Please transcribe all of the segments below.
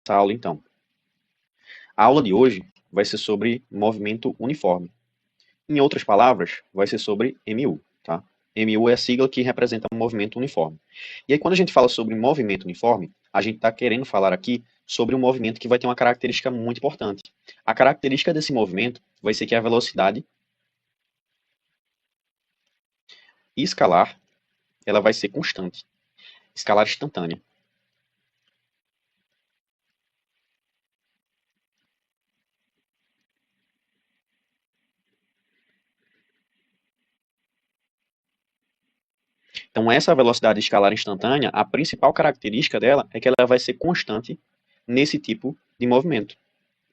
nossa aula, então. A aula de hoje vai ser sobre movimento uniforme. Em outras palavras, vai ser sobre MU, tá? MU é a sigla que representa movimento uniforme. E aí, quando a gente fala sobre movimento uniforme, a gente está querendo falar aqui sobre um movimento que vai ter uma característica muito importante. A característica desse movimento vai ser que a velocidade escalar, ela vai ser constante. Escalar instantânea. Então, essa velocidade escalar instantânea, a principal característica dela é que ela vai ser constante nesse tipo de movimento,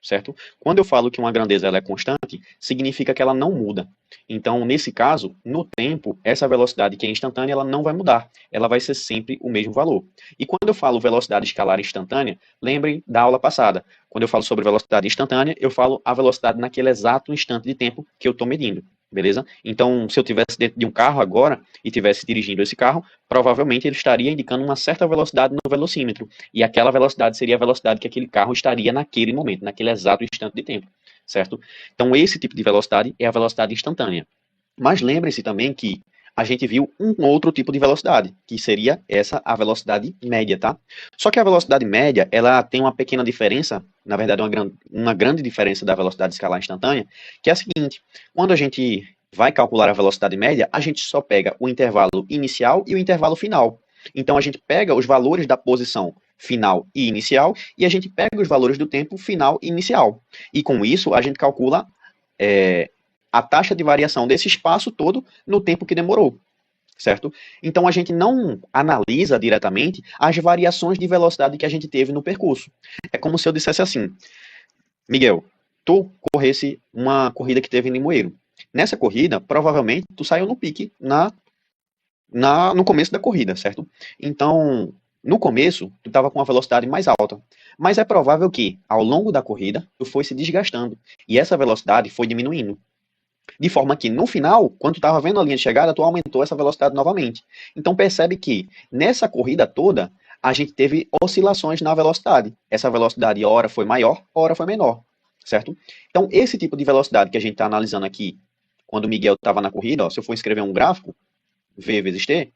certo? Quando eu falo que uma grandeza ela é constante, significa que ela não muda. Então, nesse caso, no tempo, essa velocidade que é instantânea, ela não vai mudar. Ela vai ser sempre o mesmo valor. E quando eu falo velocidade escalar instantânea, lembrem da aula passada. Quando eu falo sobre velocidade instantânea, eu falo a velocidade naquele exato instante de tempo que eu estou medindo. Beleza? Então, se eu estivesse dentro de um carro agora e estivesse dirigindo esse carro, provavelmente ele estaria indicando uma certa velocidade no velocímetro. E aquela velocidade seria a velocidade que aquele carro estaria naquele momento, naquele exato instante de tempo. Certo? Então, esse tipo de velocidade é a velocidade instantânea. Mas lembrem-se também que a gente viu um outro tipo de velocidade, que seria essa, a velocidade média, tá? Só que a velocidade média, ela tem uma pequena diferença, na verdade uma grande diferença da velocidade escalar instantânea, que é a seguinte: quando a gente vai calcular a velocidade média, a gente só pega o intervalo inicial e o intervalo final. Então a gente pega os valores da posição final e inicial e a gente pega os valores do tempo final e inicial. E com isso a gente calcula a taxa de variação desse espaço todo no tempo que demorou, certo? Então a gente não analisa diretamente as variações de velocidade que a gente teve no percurso. É como se eu dissesse assim: Miguel, tu corresse uma corrida que teve em Limoeiro. Nessa corrida, provavelmente, tu saiu no pique no começo da corrida, certo? Então, no começo, tu estava com uma velocidade mais alta. Mas é provável que, ao longo da corrida, tu foi se desgastando. E essa velocidade foi diminuindo. De forma que, no final, quando tu estava vendo a linha de chegada, tu aumentou essa velocidade novamente. Então, percebe que, nessa corrida toda, a gente teve oscilações na velocidade. Essa velocidade, hora foi maior, hora foi menor. Certo? Então, esse tipo de velocidade que a gente está analisando aqui, quando o Miguel estava na corrida, ó, se eu for escrever um gráfico, V vezes T,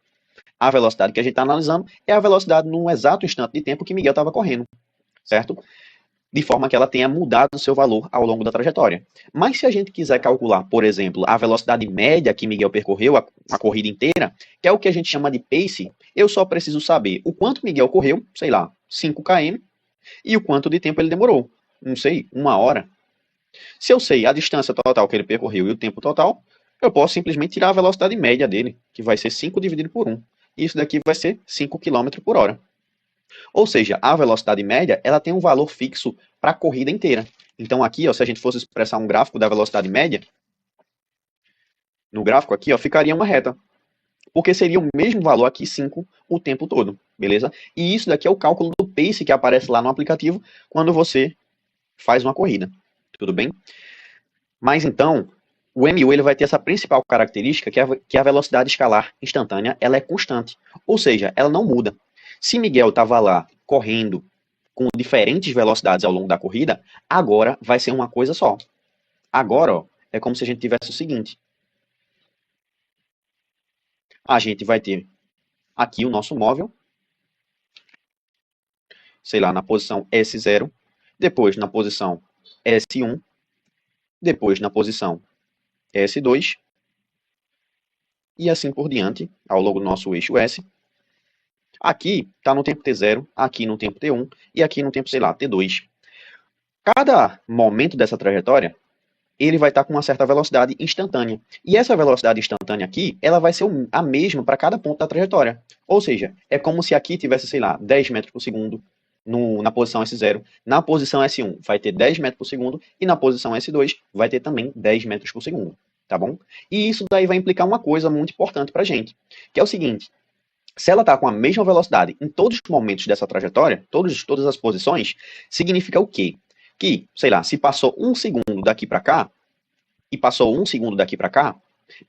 a velocidade que a gente está analisando é a velocidade no exato instante de tempo que Miguel estava correndo. Certo? De forma que ela tenha mudado o seu valor ao longo da trajetória. Mas se a gente quiser calcular, por exemplo, a velocidade média que Miguel percorreu a corrida inteira, que é o que a gente chama de pace, eu só preciso saber o quanto Miguel correu, sei lá, 5 km, e o quanto de tempo ele demorou, não sei, 1 hora. Se eu sei a distância total que ele percorreu e o tempo total, eu posso simplesmente tirar a velocidade média dele, que vai ser 5 dividido por 1. E isso daqui vai ser 5 km por hora. Ou seja, a velocidade média ela tem um valor fixo para a corrida inteira. Então aqui, ó, se a gente fosse expressar um gráfico da velocidade média, no gráfico aqui, ó, ficaria uma reta. Porque seria o mesmo valor aqui, 5, o tempo todo, beleza? E isso daqui é o cálculo do pace que aparece lá no aplicativo quando você faz uma corrida, tudo bem? Mas então, o MU ele vai ter essa principal característica, que é a velocidade escalar instantânea, ela é constante. Ou seja, ela não muda. Se Miguel estava lá correndo com diferentes velocidades ao longo da corrida, agora vai ser uma coisa só. Agora, ó, é como se a gente tivesse o seguinte. A gente vai ter aqui o nosso móvel, sei lá, na posição S0, depois na posição S1, depois na posição S2, e assim por diante, ao longo do nosso eixo S. Aqui está no tempo T0, aqui no tempo T1 e aqui no tempo, sei lá, T2. Cada momento dessa trajetória, ele vai estar com uma certa velocidade instantânea. E essa velocidade instantânea aqui, ela vai ser a mesma para cada ponto da trajetória. Ou seja, é como se aqui tivesse, sei lá, 10 metros por segundo na posição S0. Na posição S1 vai ter 10 metros por segundo e na posição S2 vai ter também 10 metros por segundo. Tá bom? E isso daí vai implicar uma coisa muito importante para a gente, que é o seguinte: se ela está com a mesma velocidade em todos os momentos dessa trajetória, todas as posições, significa o quê? Que, sei lá, se passou 1 segundo daqui para cá, e passou 1 segundo daqui para cá,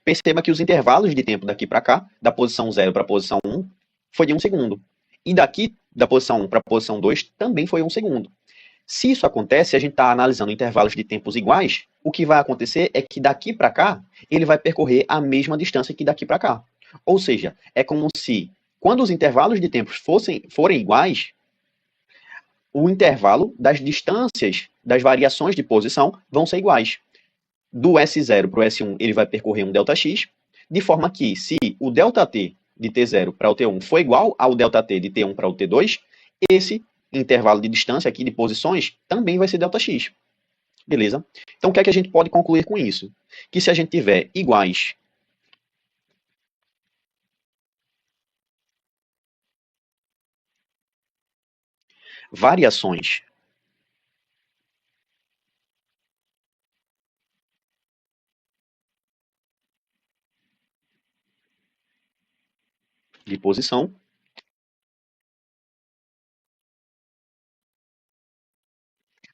perceba que os intervalos de tempo daqui para cá, da posição 0 para a posição 1, foi de 1 segundo. E daqui da posição 1 para a posição 2 também foi 1 segundo. Se isso acontece, a gente está analisando intervalos de tempos iguais, o que vai acontecer é que daqui para cá, ele vai percorrer a mesma distância que daqui para cá. Ou seja, é como se, quando os intervalos de tempos forem iguais, o intervalo das distâncias das variações de posição vão ser iguais. Do S0 para o S1, ele vai percorrer um ΔX, de forma que, se o ΔT de T0 para o T1 for igual ao ΔT de T1 para o T2, esse intervalo de distância aqui de posições também vai ser ΔX. Beleza? Então, o que é que a gente pode concluir com isso? Que se a gente tiver iguais variações de posição,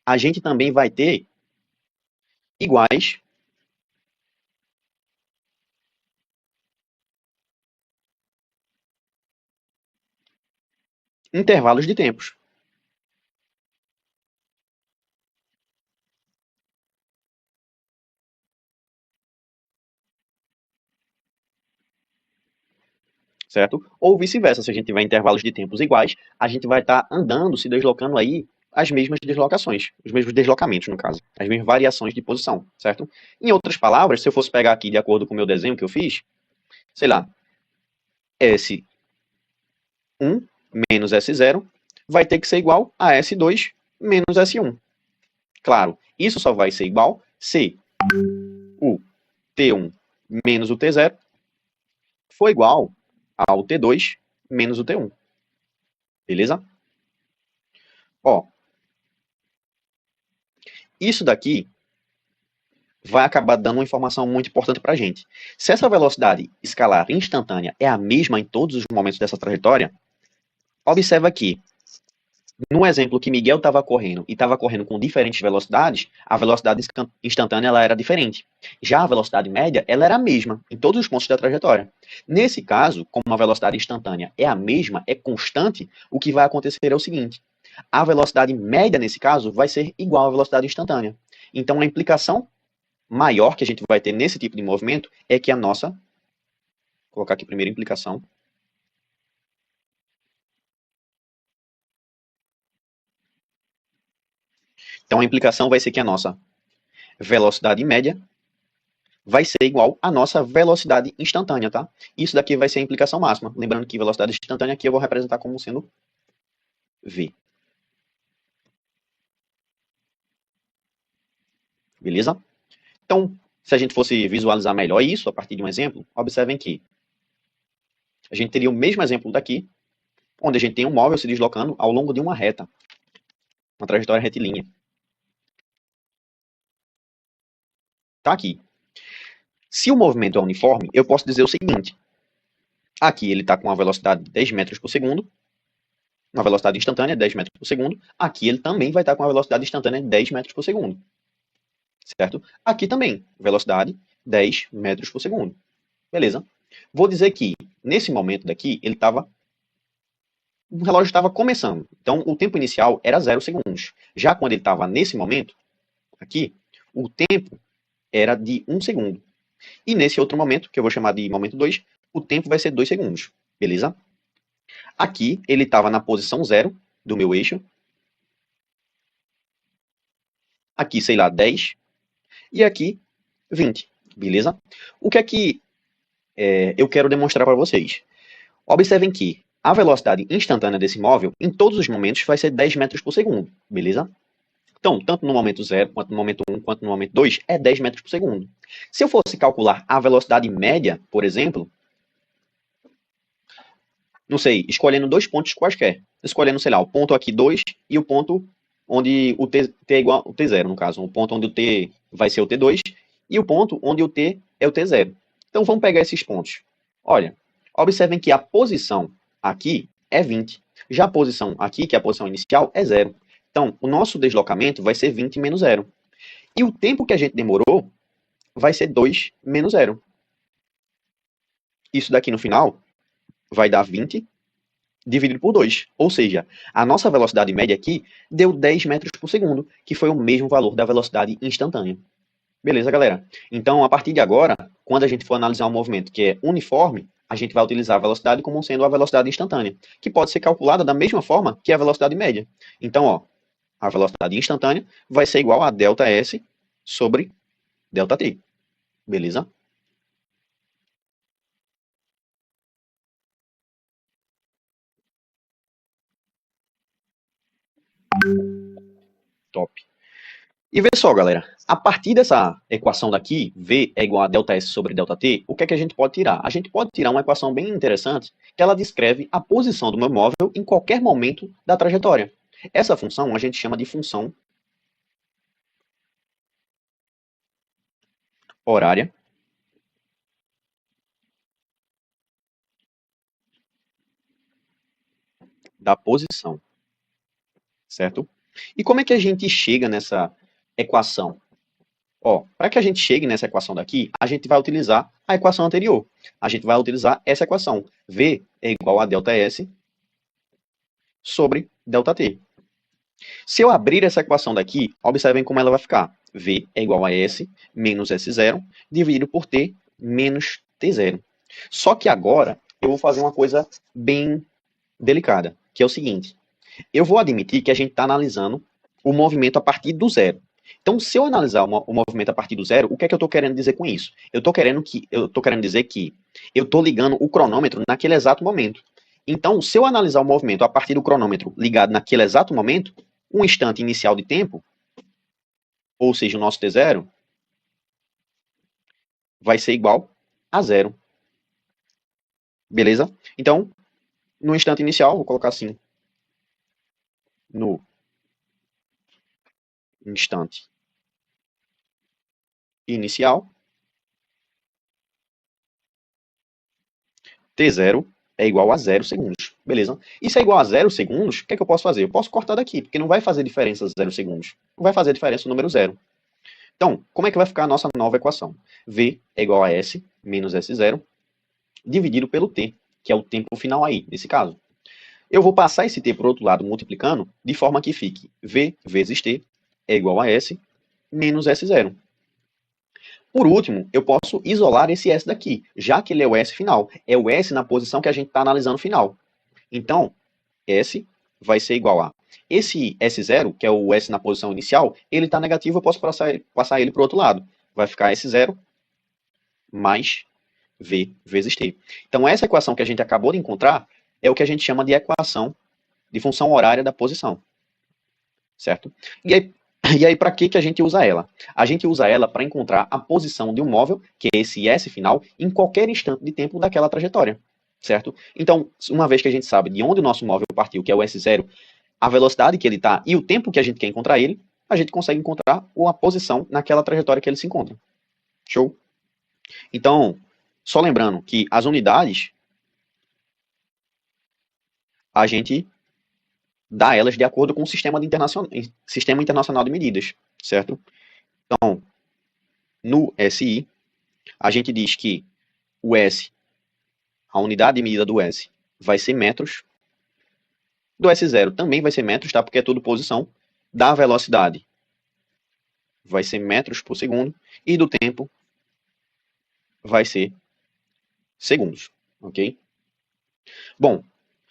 a gente também vai ter iguais intervalos de tempos. Certo? Ou vice-versa, se a gente tiver intervalos de tempos iguais, a gente vai estar andando, se deslocando aí as mesmas deslocações, os mesmos deslocamentos, no caso, as mesmas variações de posição, certo? Em outras palavras, se eu fosse pegar aqui de acordo com o meu desenho que eu fiz, sei lá, S1 menos S0 vai ter que ser igual a S2 menos S1. Claro, isso só vai ser igual se o T1 menos o T0 for igual ao T2 menos o T1. Beleza? Ó, isso daqui vai acabar dando uma informação muito importante para a gente. Se essa velocidade escalar instantânea é a mesma em todos os momentos dessa trajetória, observa que, no exemplo que Miguel estava correndo e estava correndo com diferentes velocidades, a velocidade instantânea ela era diferente. Já a velocidade média ela era a mesma em todos os pontos da trajetória. Nesse caso, como a velocidade instantânea é a mesma, é constante, o que vai acontecer é o seguinte: a velocidade média, nesse caso, vai ser igual à velocidade instantânea. Então, a implicação maior que a gente vai ter nesse tipo de movimento é que a nossa, vou colocar aqui primeiro implicação, então a implicação vai ser que a nossa velocidade média vai ser igual à nossa velocidade instantânea, tá? Isso daqui vai ser a implicação máxima. Lembrando que velocidade instantânea aqui eu vou representar como sendo v. Beleza? Então, se a gente fosse visualizar melhor isso a partir de um exemplo, observem que a gente teria o mesmo exemplo daqui, onde a gente tem um móvel se deslocando ao longo de uma reta, uma trajetória retilínea. Tá aqui. Se o movimento é uniforme, eu posso dizer o seguinte: aqui ele está com uma velocidade de 10 metros por segundo, uma velocidade instantânea de 10 metros por segundo. Aqui ele também vai estar com uma velocidade instantânea de 10 metros por segundo. Certo? Aqui também, velocidade 10 metros por segundo. Beleza? Vou dizer que, nesse momento daqui, o relógio estava começando. Então, o tempo inicial era 0 segundos. Já quando ele estava nesse momento, aqui, o tempo era de 1 segundo. E nesse outro momento, que eu vou chamar de momento 2, o tempo vai ser 2 segundos. Beleza? Aqui, ele estava na posição 0 do meu eixo. Aqui, sei lá, 10. E aqui, 20. Beleza? O que é que eu quero demonstrar para vocês? Observem que a velocidade instantânea desse móvel, em todos os momentos, vai ser 10 metros por segundo. Beleza? Então, tanto no momento 0, quanto no momento 1, quanto no momento 2, é 10 metros por segundo. Se eu fosse calcular a velocidade média, por exemplo, não sei, escolhendo dois pontos quaisquer. Escolhendo, sei lá, o ponto aqui 2 e o ponto onde o t é igual ao t0, no caso. O ponto onde o t vai ser o t2 e o ponto onde o t é o t0. Então, vamos pegar esses pontos. Olha, observem que a posição aqui é 20. Já a posição aqui, que é a posição inicial, é 0. Então, o nosso deslocamento vai ser 20 menos 0. E o tempo que a gente demorou vai ser 2 menos 0. Isso daqui no final vai dar 20 dividido por 2. Ou seja, a nossa velocidade média aqui deu 10 metros por segundo, que foi o mesmo valor da velocidade instantânea. Beleza, galera? Então, a partir de agora, quando a gente for analisar um movimento que é uniforme, a gente vai utilizar a velocidade como sendo a velocidade instantânea, que pode ser calculada da mesma forma que a velocidade média. Então, ó, a velocidade instantânea vai ser igual a ΔS sobre ΔT. Beleza? Top. E vê só, galera, a partir dessa equação daqui, V é igual a ΔS sobre ΔT, o que é que a gente pode tirar? A gente pode tirar uma equação bem interessante, que ela descreve a posição do meu móvel em qualquer momento da trajetória. Essa função a gente chama de função horária da posição, certo? E como é que a gente chega nessa equação? Ó, para que a gente chegue nessa equação daqui, a gente vai utilizar a equação anterior. A gente vai utilizar essa equação. V é igual a ΔS sobre ΔT. Se eu abrir essa equação daqui, observem como ela vai ficar. V é igual a S menos S0 dividido por T menos T0. Só que agora eu vou fazer uma coisa bem delicada, que é o seguinte. Eu vou admitir que a gente está analisando o movimento a partir do zero. Então, se eu analisar o movimento a partir do zero, o que é que eu estou querendo dizer com isso? Eu estou querendo dizer que eu estou ligando o cronômetro naquele exato momento. Então, se eu analisar o movimento a partir do cronômetro ligado naquele exato momento, um instante inicial de tempo, ou seja, o nosso T0, vai ser igual a zero. Beleza? Então, no instante inicial, vou colocar assim, no instante inicial, T0 é igual a 0 segundos. Beleza? Isso é igual a 0 segundos, o que é que eu posso fazer? Eu posso cortar daqui, porque não vai fazer diferença 0 segundos. Não vai fazer diferença o número 0. Então, como é que vai ficar a nossa nova equação? V é igual a S menos S0 dividido pelo T, que é o tempo final aí, nesse caso. Eu vou passar esse T para o outro lado multiplicando, de forma que fique V vezes T é igual a S menos S0. Por último, eu posso isolar esse S daqui, já que ele é o S final. É o S na posição que a gente está analisando final. Então, S vai ser igual a esse S0, que é o S na posição inicial, ele está negativo, eu posso passar ele para o outro lado. Vai ficar S0 mais V vezes T. Então, essa equação que a gente acabou de encontrar é o que a gente chama de equação de função horária da posição. Certo? E aí para que a gente usa ela? A gente usa ela para encontrar a posição de um móvel, que é esse S final, em qualquer instante de tempo daquela trajetória. Certo? Então, uma vez que a gente sabe de onde o nosso móvel partiu, que é o S0, a velocidade que ele está e o tempo que a gente quer encontrar ele, a gente consegue encontrar a posição naquela trajetória que ele se encontra. Show? Então, só lembrando que as unidades, a gente dá elas de acordo com o sistema internacional de medidas, certo? Então, no SI, a gente diz que o S, a unidade de medida do S, vai ser metros. Do S0 também vai ser metros, tá? Porque é tudo posição. Da velocidade vai ser metros por segundo. E do tempo vai ser segundos, ok? Bom,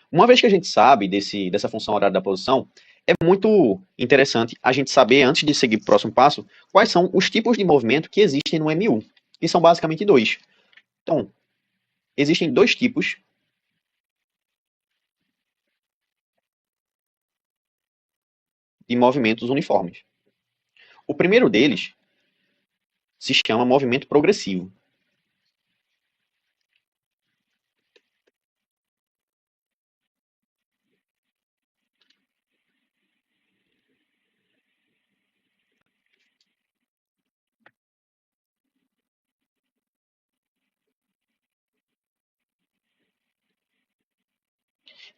uma vez que a gente sabe dessa função horária da posição, é muito interessante a gente saber, antes de seguir para o próximo passo, quais são os tipos de movimento que existem no MU. E são basicamente dois. Então, existem dois tipos de movimentos uniformes. O primeiro deles se chama movimento progressivo.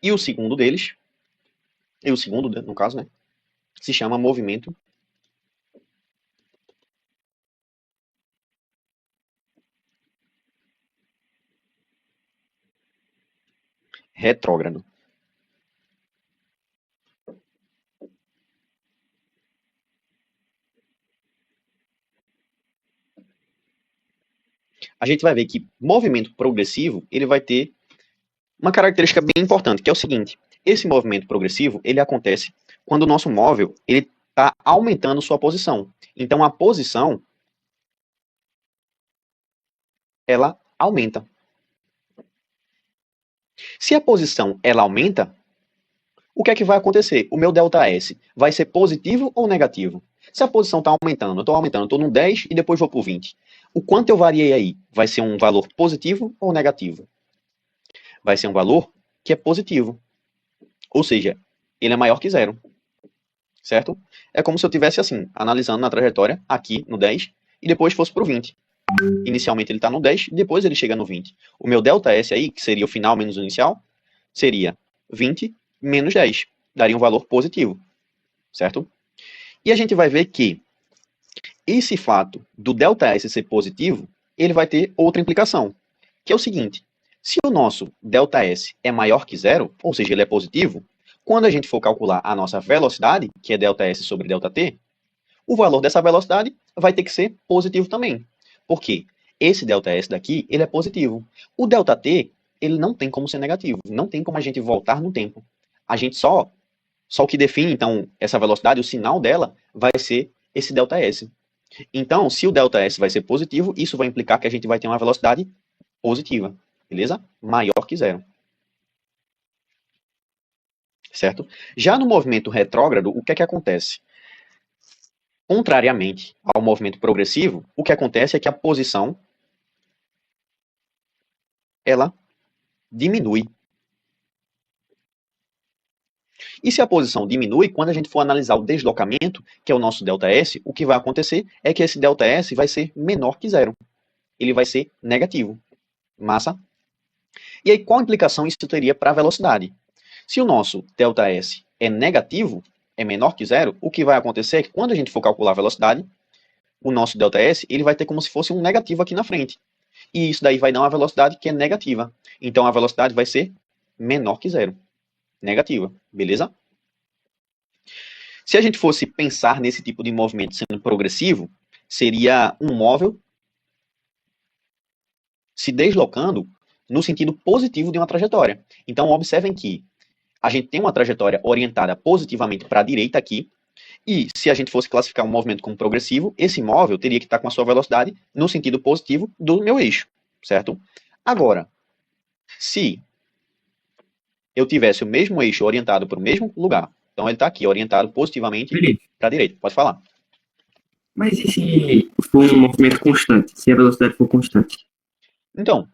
E o segundo deles, e o segundo, no caso, né, se chama movimento retrógrado. a gente vai ver que movimento progressivo, ele vai ter uma característica bem importante, que é o seguinte: esse movimento progressivo, ele acontece quando o nosso móvel, ele está aumentando sua posição. Então, a posição, ela aumenta. Se a posição, ela aumenta, o que é que vai acontecer? O meu ΔS vai ser positivo ou negativo? Se a posição está aumentando, eu estou no 10 e depois vou para o 20. O quanto eu variei aí? Vai ser um valor positivo ou negativo? Vai ser um valor que é positivo. Ou seja, ele é maior que zero. Certo? É como se eu tivesse assim, analisando na trajetória, aqui no 10, e depois fosse para o 20. Inicialmente ele está no 10, depois ele chega no 20. O meu ΔS aí, que seria o final menos o inicial, seria 20 menos 10. Daria um valor positivo. Certo? E a gente vai ver que esse fato do ΔS ser positivo, ele vai ter outra implicação, que é o seguinte: se o nosso ΔS é maior que zero, ou seja, ele é positivo, quando a gente for calcular a nossa velocidade, que é ΔS sobre ΔT, o valor dessa velocidade vai ter que ser positivo também. Por quê? Esse ΔS daqui, ele é positivo. O ΔT, ele não tem como ser negativo. Não tem como a gente voltar no tempo. A gente só o que define, então, essa velocidade, o sinal dela, vai ser esse ΔS. Então, se o ΔS vai ser positivo, isso vai implicar que a gente vai ter uma velocidade positiva. Beleza? Maior que zero. Certo? Já no movimento retrógrado, o que é que acontece? Contrariamente ao movimento progressivo, o que acontece é que a posição, ela diminui. E se a posição diminui, quando a gente for analisar o deslocamento, que é o nosso ΔS, o que vai acontecer é que esse ΔS vai ser menor que zero. Ele vai ser negativo. Massa? E aí, qual implicação isso teria para a velocidade? Se o nosso ΔS é negativo, é menor que zero, o que vai acontecer é que quando a gente for calcular a velocidade, o nosso ΔS ele vai ter como se fosse um negativo aqui na frente. E isso daí vai dar uma velocidade que é negativa. Então a velocidade vai ser menor que zero. Negativa, beleza? Se a gente fosse pensar nesse tipo de movimento sendo progressivo, seria um móvel se deslocando no sentido positivo de uma trajetória. Então observem que a gente tem uma trajetória orientada positivamente para a direita aqui, e se a gente fosse classificar um movimento como progressivo, esse móvel teria que estar com a sua velocidade no sentido positivo do meu eixo, certo? Agora, se eu tivesse o mesmo eixo orientado para o mesmo lugar, então ele está aqui orientado positivamente Felipe, para a direita, pode falar. mas e se for um movimento constante? Se a velocidade for constante? Então,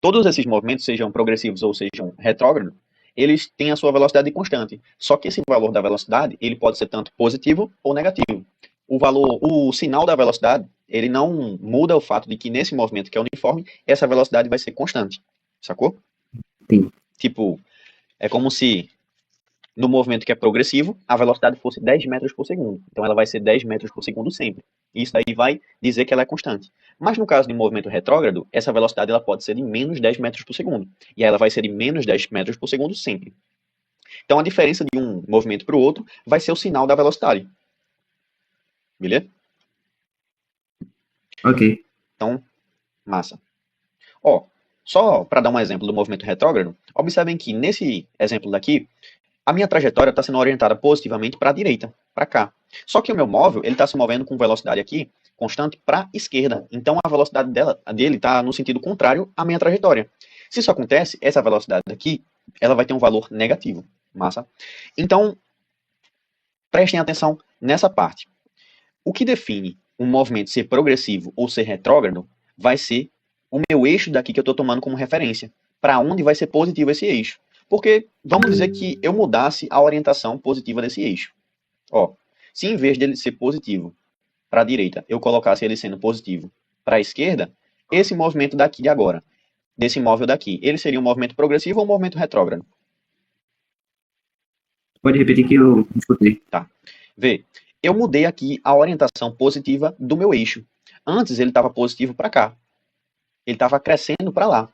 todos esses movimentos, sejam progressivos ou sejam retrógrados, eles têm a sua velocidade constante. Só que esse valor da velocidade, ele pode ser tanto positivo ou negativo. O sinal da velocidade, ele não muda o fato de que nesse movimento que é uniforme, essa velocidade vai ser constante. Sacou? Sim. Tipo, é como se no movimento que é progressivo, a velocidade fosse 10 metros por segundo. Então ela vai ser 10 metros por segundo sempre. Isso aí vai dizer que ela é constante. Mas no caso de um movimento retrógrado, essa velocidade ela pode ser de menos 10 metros por segundo. E aí ela vai ser de menos 10 metros por segundo sempre. Então a diferença de um movimento para o outro vai ser o sinal da velocidade. Beleza? Ok. Então, massa. Ó, só para dar um exemplo do movimento retrógrado, observem que nesse exemplo daqui, a minha trajetória está sendo orientada positivamente para a direita, para cá. Só que o meu móvel ele está se movendo com velocidade aqui constante para a esquerda. Então a velocidade dele está no sentido contrário à minha trajetória. Se isso acontece, essa velocidade aqui ela vai ter um valor negativo. Massa? Então, prestem atenção nessa parte. O que define um movimento ser progressivo ou ser retrógrado vai ser o meu eixo daqui que eu estou tomando como referência. Para onde vai ser positivo esse eixo? Porque vamos dizer que eu mudasse a orientação positiva desse eixo. Ó, se em vez dele ser positivo para a direita, eu colocasse ele sendo positivo para a esquerda, esse movimento daqui de agora, desse móvel daqui, ele seria um movimento progressivo ou um movimento retrógrado? Pode repetir que eu escutei. Tá. Vê, eu mudei aqui a orientação positiva do meu eixo. Antes ele estava positivo para cá. Ele estava crescendo para lá,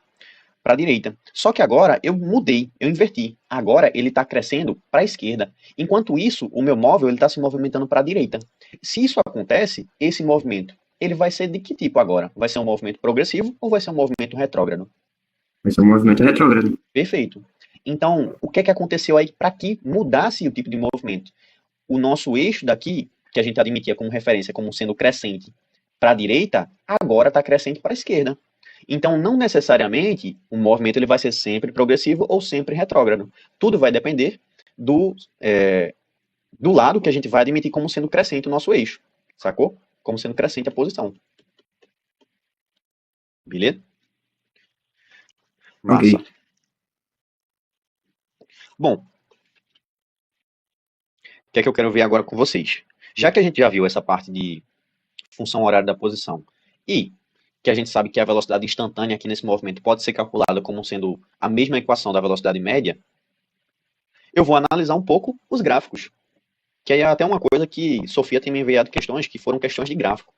para a direita. Só que agora eu mudei, eu inverti. Agora ele está crescendo para a esquerda. Enquanto isso, o meu móvel está se movimentando para a direita. Se isso acontece, esse movimento ele vai ser de que tipo agora? Vai ser um movimento progressivo ou vai ser um movimento retrógrado? Vai ser um movimento retrógrado. Perfeito. Então, o que é que aconteceu aí para que mudasse o tipo de movimento? O nosso eixo daqui, que a gente admitia como referência como sendo crescente para a direita, agora está crescente para a esquerda. Então, não necessariamente o movimento ele vai ser sempre progressivo ou sempre retrógrado. Tudo vai depender do lado que a gente vai admitir como sendo crescente o nosso eixo, sacou? Como sendo crescente a posição. Beleza? Massa. Ok. Bom, o que é que eu quero ver agora com vocês? Já que a gente já viu essa parte de função horária da posição e que a gente sabe que a velocidade instantânea aqui nesse movimento pode ser calculada como sendo a mesma equação da velocidade média, eu vou analisar um pouco os gráficos. Que aí é até uma coisa que Sofia tem me enviado questões que foram questões de gráfico.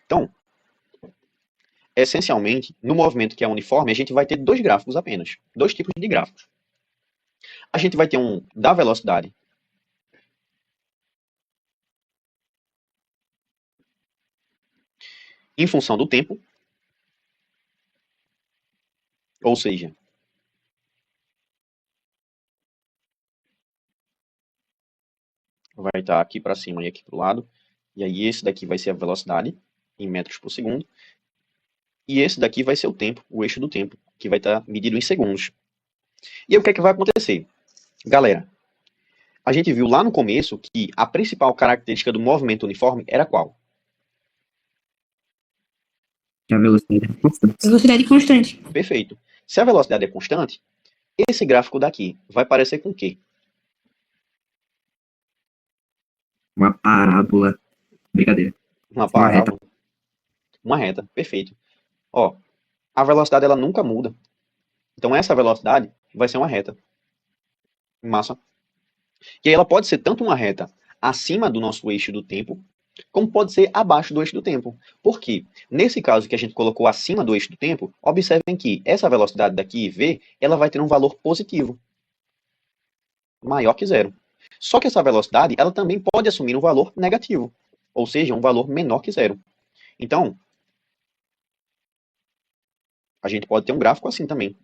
Então, essencialmente, no movimento que é uniforme, a gente vai ter dois gráficos apenas. Dois tipos de gráficos. A gente vai ter um da velocidade em função do tempo, ou seja, vai estar aqui para cima e aqui para o lado. E aí esse daqui vai ser a velocidade em metros por segundo. E esse daqui vai ser o tempo, o eixo do tempo, que vai estar medido em segundos. E aí o que é que vai acontecer? Galera, a gente viu lá no começo que a principal característica do movimento uniforme era qual? Que a velocidade é constante. Velocidade constante. Perfeito. Se a velocidade é constante, esse gráfico daqui vai parecer com o quê? Uma parábola. Brincadeira. Uma Uma reta. parábola. Uma reta, perfeito. Ó, a velocidade ela nunca muda. Então essa velocidade vai ser uma reta. Massa. E aí ela pode ser tanto uma reta acima do nosso eixo do tempo, como pode ser abaixo do eixo do tempo. Por quê? Nesse caso que a gente colocou acima do eixo do tempo, observem que essa velocidade daqui, v, ela vai ter um valor positivo, maior que zero. Só que essa velocidade, ela também pode assumir um valor negativo, ou seja, um valor menor que zero. Então, a gente pode ter um gráfico assim também.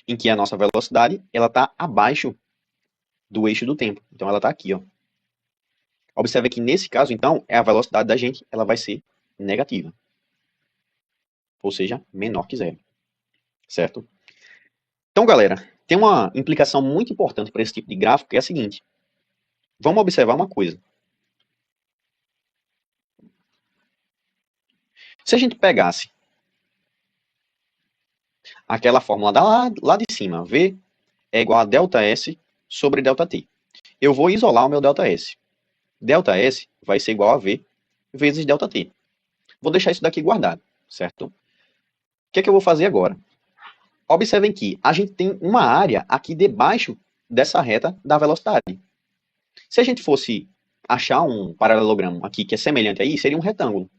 Em que a nossa velocidade ela está abaixo do eixo do tempo. Então ela está aqui, ó. Observe que nesse caso, então, a velocidade da gente ela vai ser negativa. Ou seja, menor que zero. Certo? Então, galera, tem uma implicação muito importante para esse tipo de gráfico, que é a seguinte. Vamos observar uma coisa. Se a gente pegasse aquela fórmula lá de cima, V é igual a ΔS sobre ΔT. Eu vou isolar o meu ΔS. ΔS vai ser igual a V vezes ΔT. Vou deixar isso daqui guardado, certo? O que é que eu vou fazer agora? Observem que a gente tem uma área aqui debaixo dessa reta da velocidade. Se a gente fosse achar um paralelogramo aqui que é semelhante a isso, seria um retângulo.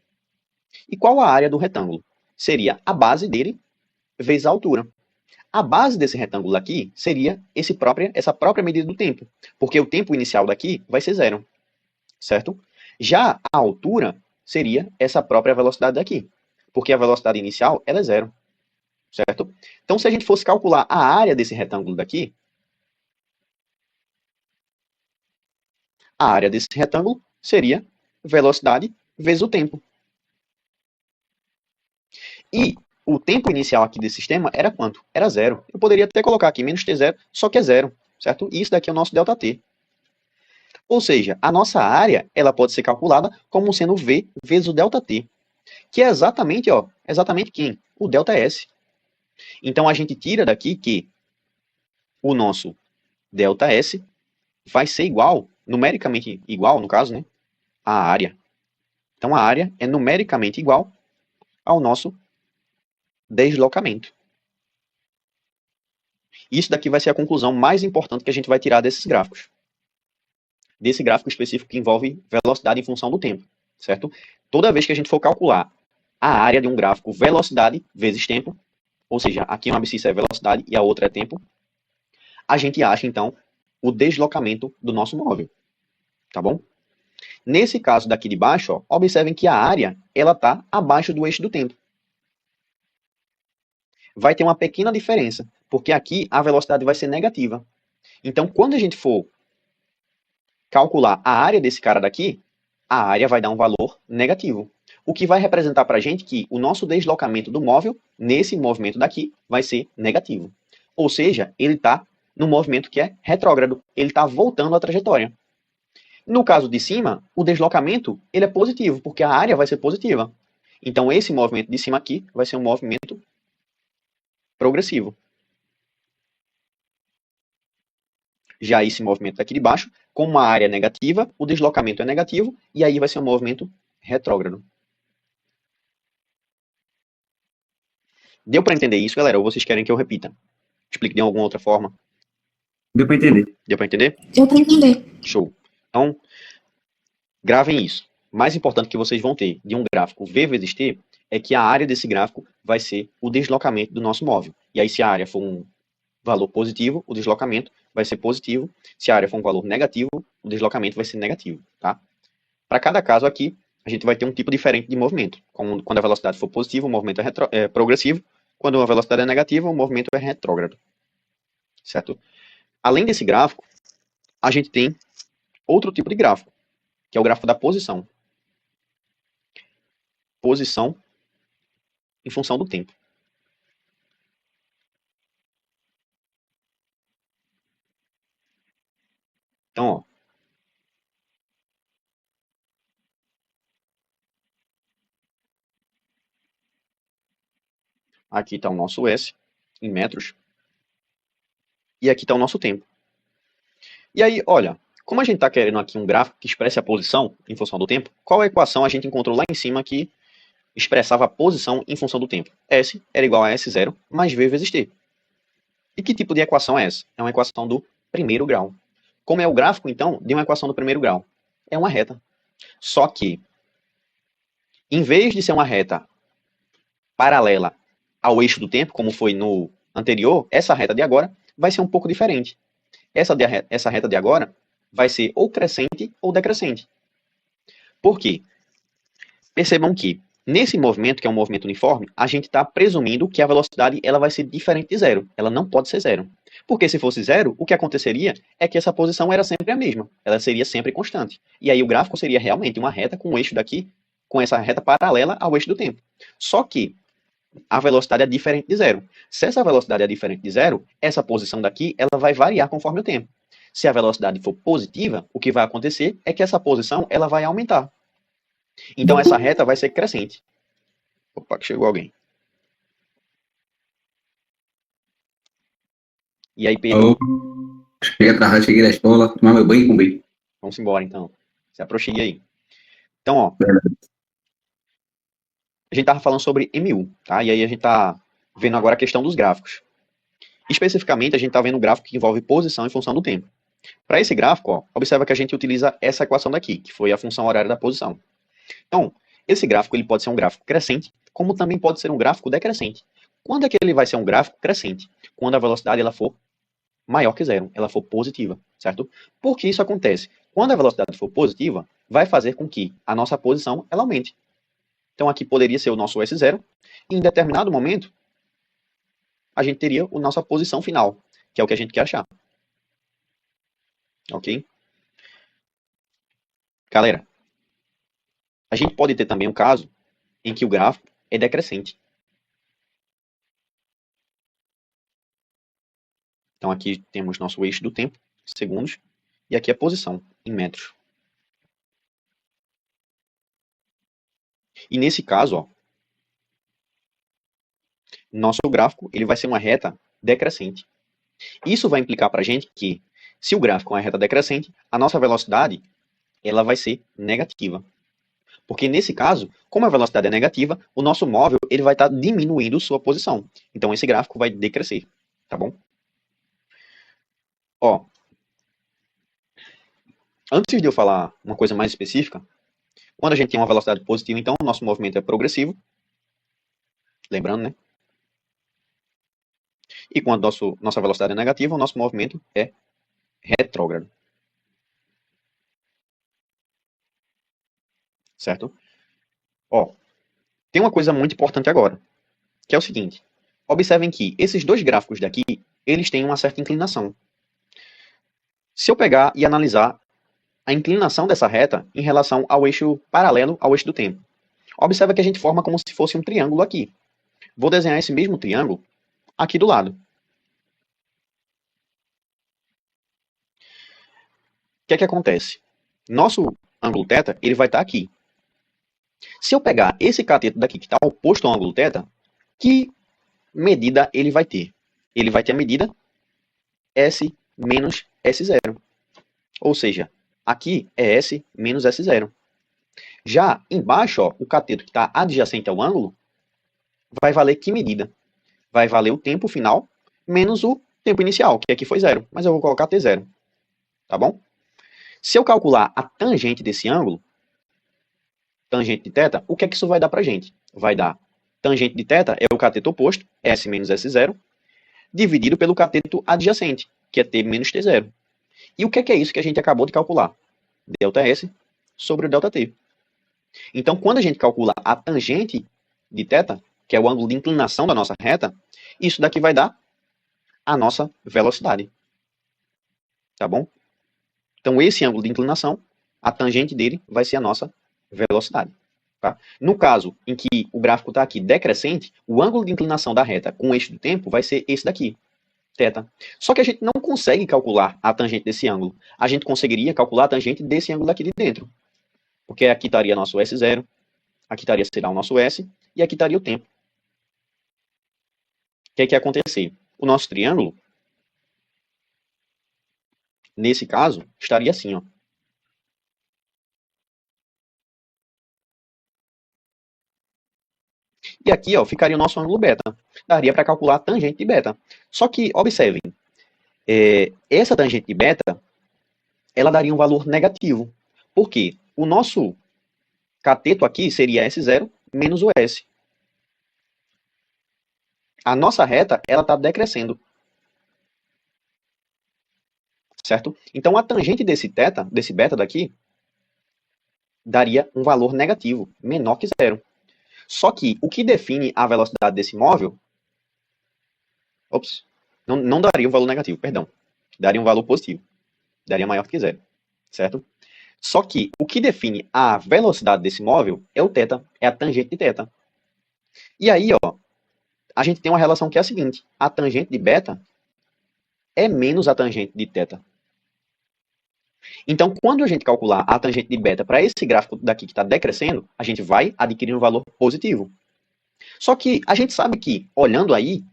E qual a área do retângulo? Seria a base dele vezes a altura. A base desse retângulo aqui seria essa própria medida do tempo, porque o tempo inicial daqui vai ser zero, certo? Já a altura seria essa própria velocidade daqui, porque a velocidade inicial ela é zero, certo? Então, se a gente fosse calcular a área desse retângulo daqui, a área desse retângulo seria velocidade vezes o tempo. E o tempo inicial aqui desse sistema era quanto? Era zero. Eu poderia até colocar aqui menos t0, só que é zero, certo? E isso daqui é o nosso ΔT. Ou seja, a nossa área ela pode ser calculada como sendo V vezes o ΔT, que é exatamente quem? O ΔS. Então a gente tira daqui que o nosso ΔS vai ser igual, numericamente igual, no caso, né, à área. Então a área é numericamente igual ao nosso deslocamento. Isso daqui vai ser a conclusão mais importante que a gente vai tirar desses gráficos. Desse gráfico específico que envolve velocidade em função do tempo. certo? Toda vez que a gente for calcular a área de um gráfico velocidade vezes tempo, ou seja, aqui uma abscissa é velocidade e a outra é tempo, a gente acha, então, o deslocamento do nosso móvel, tá bom? Nesse caso daqui de baixo, ó, observem que a área ela está abaixo do eixo do tempo. Vai ter uma pequena diferença, porque aqui a velocidade vai ser negativa. Então, quando a gente for calcular a área desse cara daqui, a área vai dar um valor negativo. O que vai representar para a gente que o nosso deslocamento do móvel, nesse movimento daqui, vai ser negativo. Ou seja, ele está no movimento que é retrógrado. Ele está voltando a trajetória. No caso de cima, o deslocamento ele é positivo, porque a área vai ser positiva. Então, esse movimento de cima aqui vai ser um movimento progressivo. Já esse movimento daqui de baixo, como uma área negativa, o deslocamento é negativo, e aí vai ser um movimento retrógrado. Deu para entender isso, galera? Ou vocês querem que eu repita? Explique de alguma outra forma? Deu para entender. Deu para entender? Deu para entender. Show. Então, gravem isso. Mais importante que vocês vão ter de um gráfico V vezes T é que a área desse gráfico vai ser o deslocamento do nosso móvel. E aí, se a área for um valor positivo, o deslocamento vai ser positivo. Se a área for um valor negativo, o deslocamento vai ser negativo, tá? Para cada caso aqui, a gente vai ter um tipo diferente de movimento. Quando a velocidade for positiva, o movimento é progressivo. Quando a velocidade é negativa, o movimento é retrógrado. Certo? Além desse gráfico, a gente tem outro tipo de gráfico, que é o gráfico da posição. Posição em função do tempo. Então, ó, aqui está o nosso S, em metros, e aqui está o nosso tempo. E aí, olha, como a gente está querendo aqui um gráfico que expresse a posição em função do tempo, qual a equação a gente encontrou lá em cima que expressava a posição em função do tempo? S era igual a S0 mais V vezes T. E que tipo de equação é essa? É uma equação do primeiro grau. Como é o gráfico, então, de uma equação do primeiro grau? É uma reta. Só que, em vez de ser uma reta paralela ao eixo do tempo, como foi no anterior, essa reta de agora vai ser um pouco diferente. Essa reta de agora vai ser ou crescente ou decrescente. Por quê? Percebam que, nesse movimento, que é um movimento uniforme, a gente está presumindo que a velocidade ela vai ser diferente de zero. Ela não pode ser zero. Porque se fosse zero, o que aconteceria é que essa posição era sempre a mesma. Ela seria sempre constante. E aí o gráfico seria realmente uma reta com o eixo daqui, com essa reta paralela ao eixo do tempo. Só que a velocidade é diferente de zero. Se essa velocidade é diferente de zero, essa posição daqui ela vai variar conforme o tempo. Se a velocidade for positiva, o que vai acontecer é que essa posição ela vai aumentar. Então essa reta vai ser crescente. Opa, que chegou alguém. E aí, Pedro? Cheguei atrasado, cheguei da escola, tomar meu banho e comer. Vamos embora, então. Se aproxime aí. Então, ó. A gente estava falando sobre MU, tá? E aí a gente está vendo agora a questão dos gráficos. Especificamente, a gente está vendo um gráfico que envolve posição em função do tempo. Para esse gráfico, ó, observa que a gente utiliza essa equação daqui, que foi a função horária da posição. Então, esse gráfico ele pode ser um gráfico crescente, como também pode ser um gráfico decrescente. Quando é que ele vai ser um gráfico crescente? Quando a velocidade ela for maior que zero, ela for positiva, certo? Por que isso acontece? Quando a velocidade for positiva, vai fazer com que a nossa posição ela aumente. Então aqui poderia ser o nosso S0, e em determinado momento, a gente teria a nossa posição final, que é o que a gente quer achar. Ok? Galera, a gente pode ter também um caso em que o gráfico é decrescente. Então aqui temos nosso eixo do tempo, segundos, e aqui a posição, em metros. E nesse caso, ó, nosso gráfico ele vai ser uma reta decrescente. Isso vai implicar para a gente que, se o gráfico é uma reta decrescente, a nossa velocidade ela vai ser negativa. Porque nesse caso, como a velocidade é negativa, o nosso móvel ele vai estar diminuindo sua posição. Então esse gráfico vai decrescer, tá bom? Ó, antes de eu falar uma coisa mais específica, Quando a gente tem uma velocidade positiva, então o nosso movimento é progressivo. Lembrando, né? E quando nossa velocidade é negativa, o nosso movimento é retrógrado. Certo? Ó, tem uma coisa muito importante agora, que é o seguinte. Observem que esses dois gráficos daqui, eles têm uma certa inclinação. Se eu pegar e analisar a inclinação dessa reta em relação ao eixo paralelo ao eixo do tempo, observa que a gente forma como se fosse um triângulo aqui. Vou desenhar esse mesmo triângulo aqui do lado. O que é que acontece? Nosso ângulo θ, ele vai estar aqui. Se eu pegar esse cateto daqui, que está oposto ao ângulo θ, que medida ele vai ter? Ele vai ter a medida S menos S0. Ou seja, aqui é S menos S0. Já embaixo, ó, o cateto que está adjacente ao ângulo vai valer que medida? Vai valer o tempo final menos o tempo inicial, que aqui foi 0. Mas eu vou colocar T0. Tá bom? Se eu calcular a tangente desse ângulo, tangente de θ, o que é que isso vai dar pra gente? Vai dar tangente de θ é o cateto oposto, S menos S0, dividido pelo cateto adjacente, que é T menos T0. E o que é isso que a gente acabou de calcular? ΔS sobre o ΔT. Então, quando a gente calcula a tangente de θ, que é o ângulo de inclinação da nossa reta, isso daqui vai dar a nossa velocidade. Tá bom? Então, esse ângulo de inclinação, a tangente dele vai ser a nossa velocidade. Tá? No caso em que o gráfico está aqui decrescente, o ângulo de inclinação da reta com o eixo do tempo vai ser esse daqui, θ. Só que a gente não consegue calcular a tangente desse ângulo. A gente conseguiria calcular a tangente desse ângulo daqui de dentro. Porque aqui estaria nosso S0, aqui estaria, será o nosso S, e aqui estaria o tempo. O que é que ia acontecer? O nosso triângulo, nesse caso, estaria assim, ó. E aqui, ó, ficaria o nosso ângulo beta. Daria para calcular a tangente de beta. Só que, observem, essa tangente de beta, ela daria um valor negativo. Por quê? O nosso cateto aqui seria S0 menos o S. A nossa reta, ela está decrescendo. Certo? Então, a tangente desse θ, desse beta daqui, daria um valor negativo, menor que 0. Só que o que define a velocidade desse móvel, não daria um valor negativo, perdão. Daria um valor positivo. Daria maior que 0. Certo? Só que o que define a velocidade desse móvel é o θ, é a tangente de θ. E aí, ó, a gente tem uma relação que é a seguinte: a tangente de beta é menos a tangente de θ. Então, quando a gente calcular a tangente de beta para esse gráfico daqui que está decrescendo, a gente vai adquirir um valor positivo. Só que a gente sabe que, olhando aí,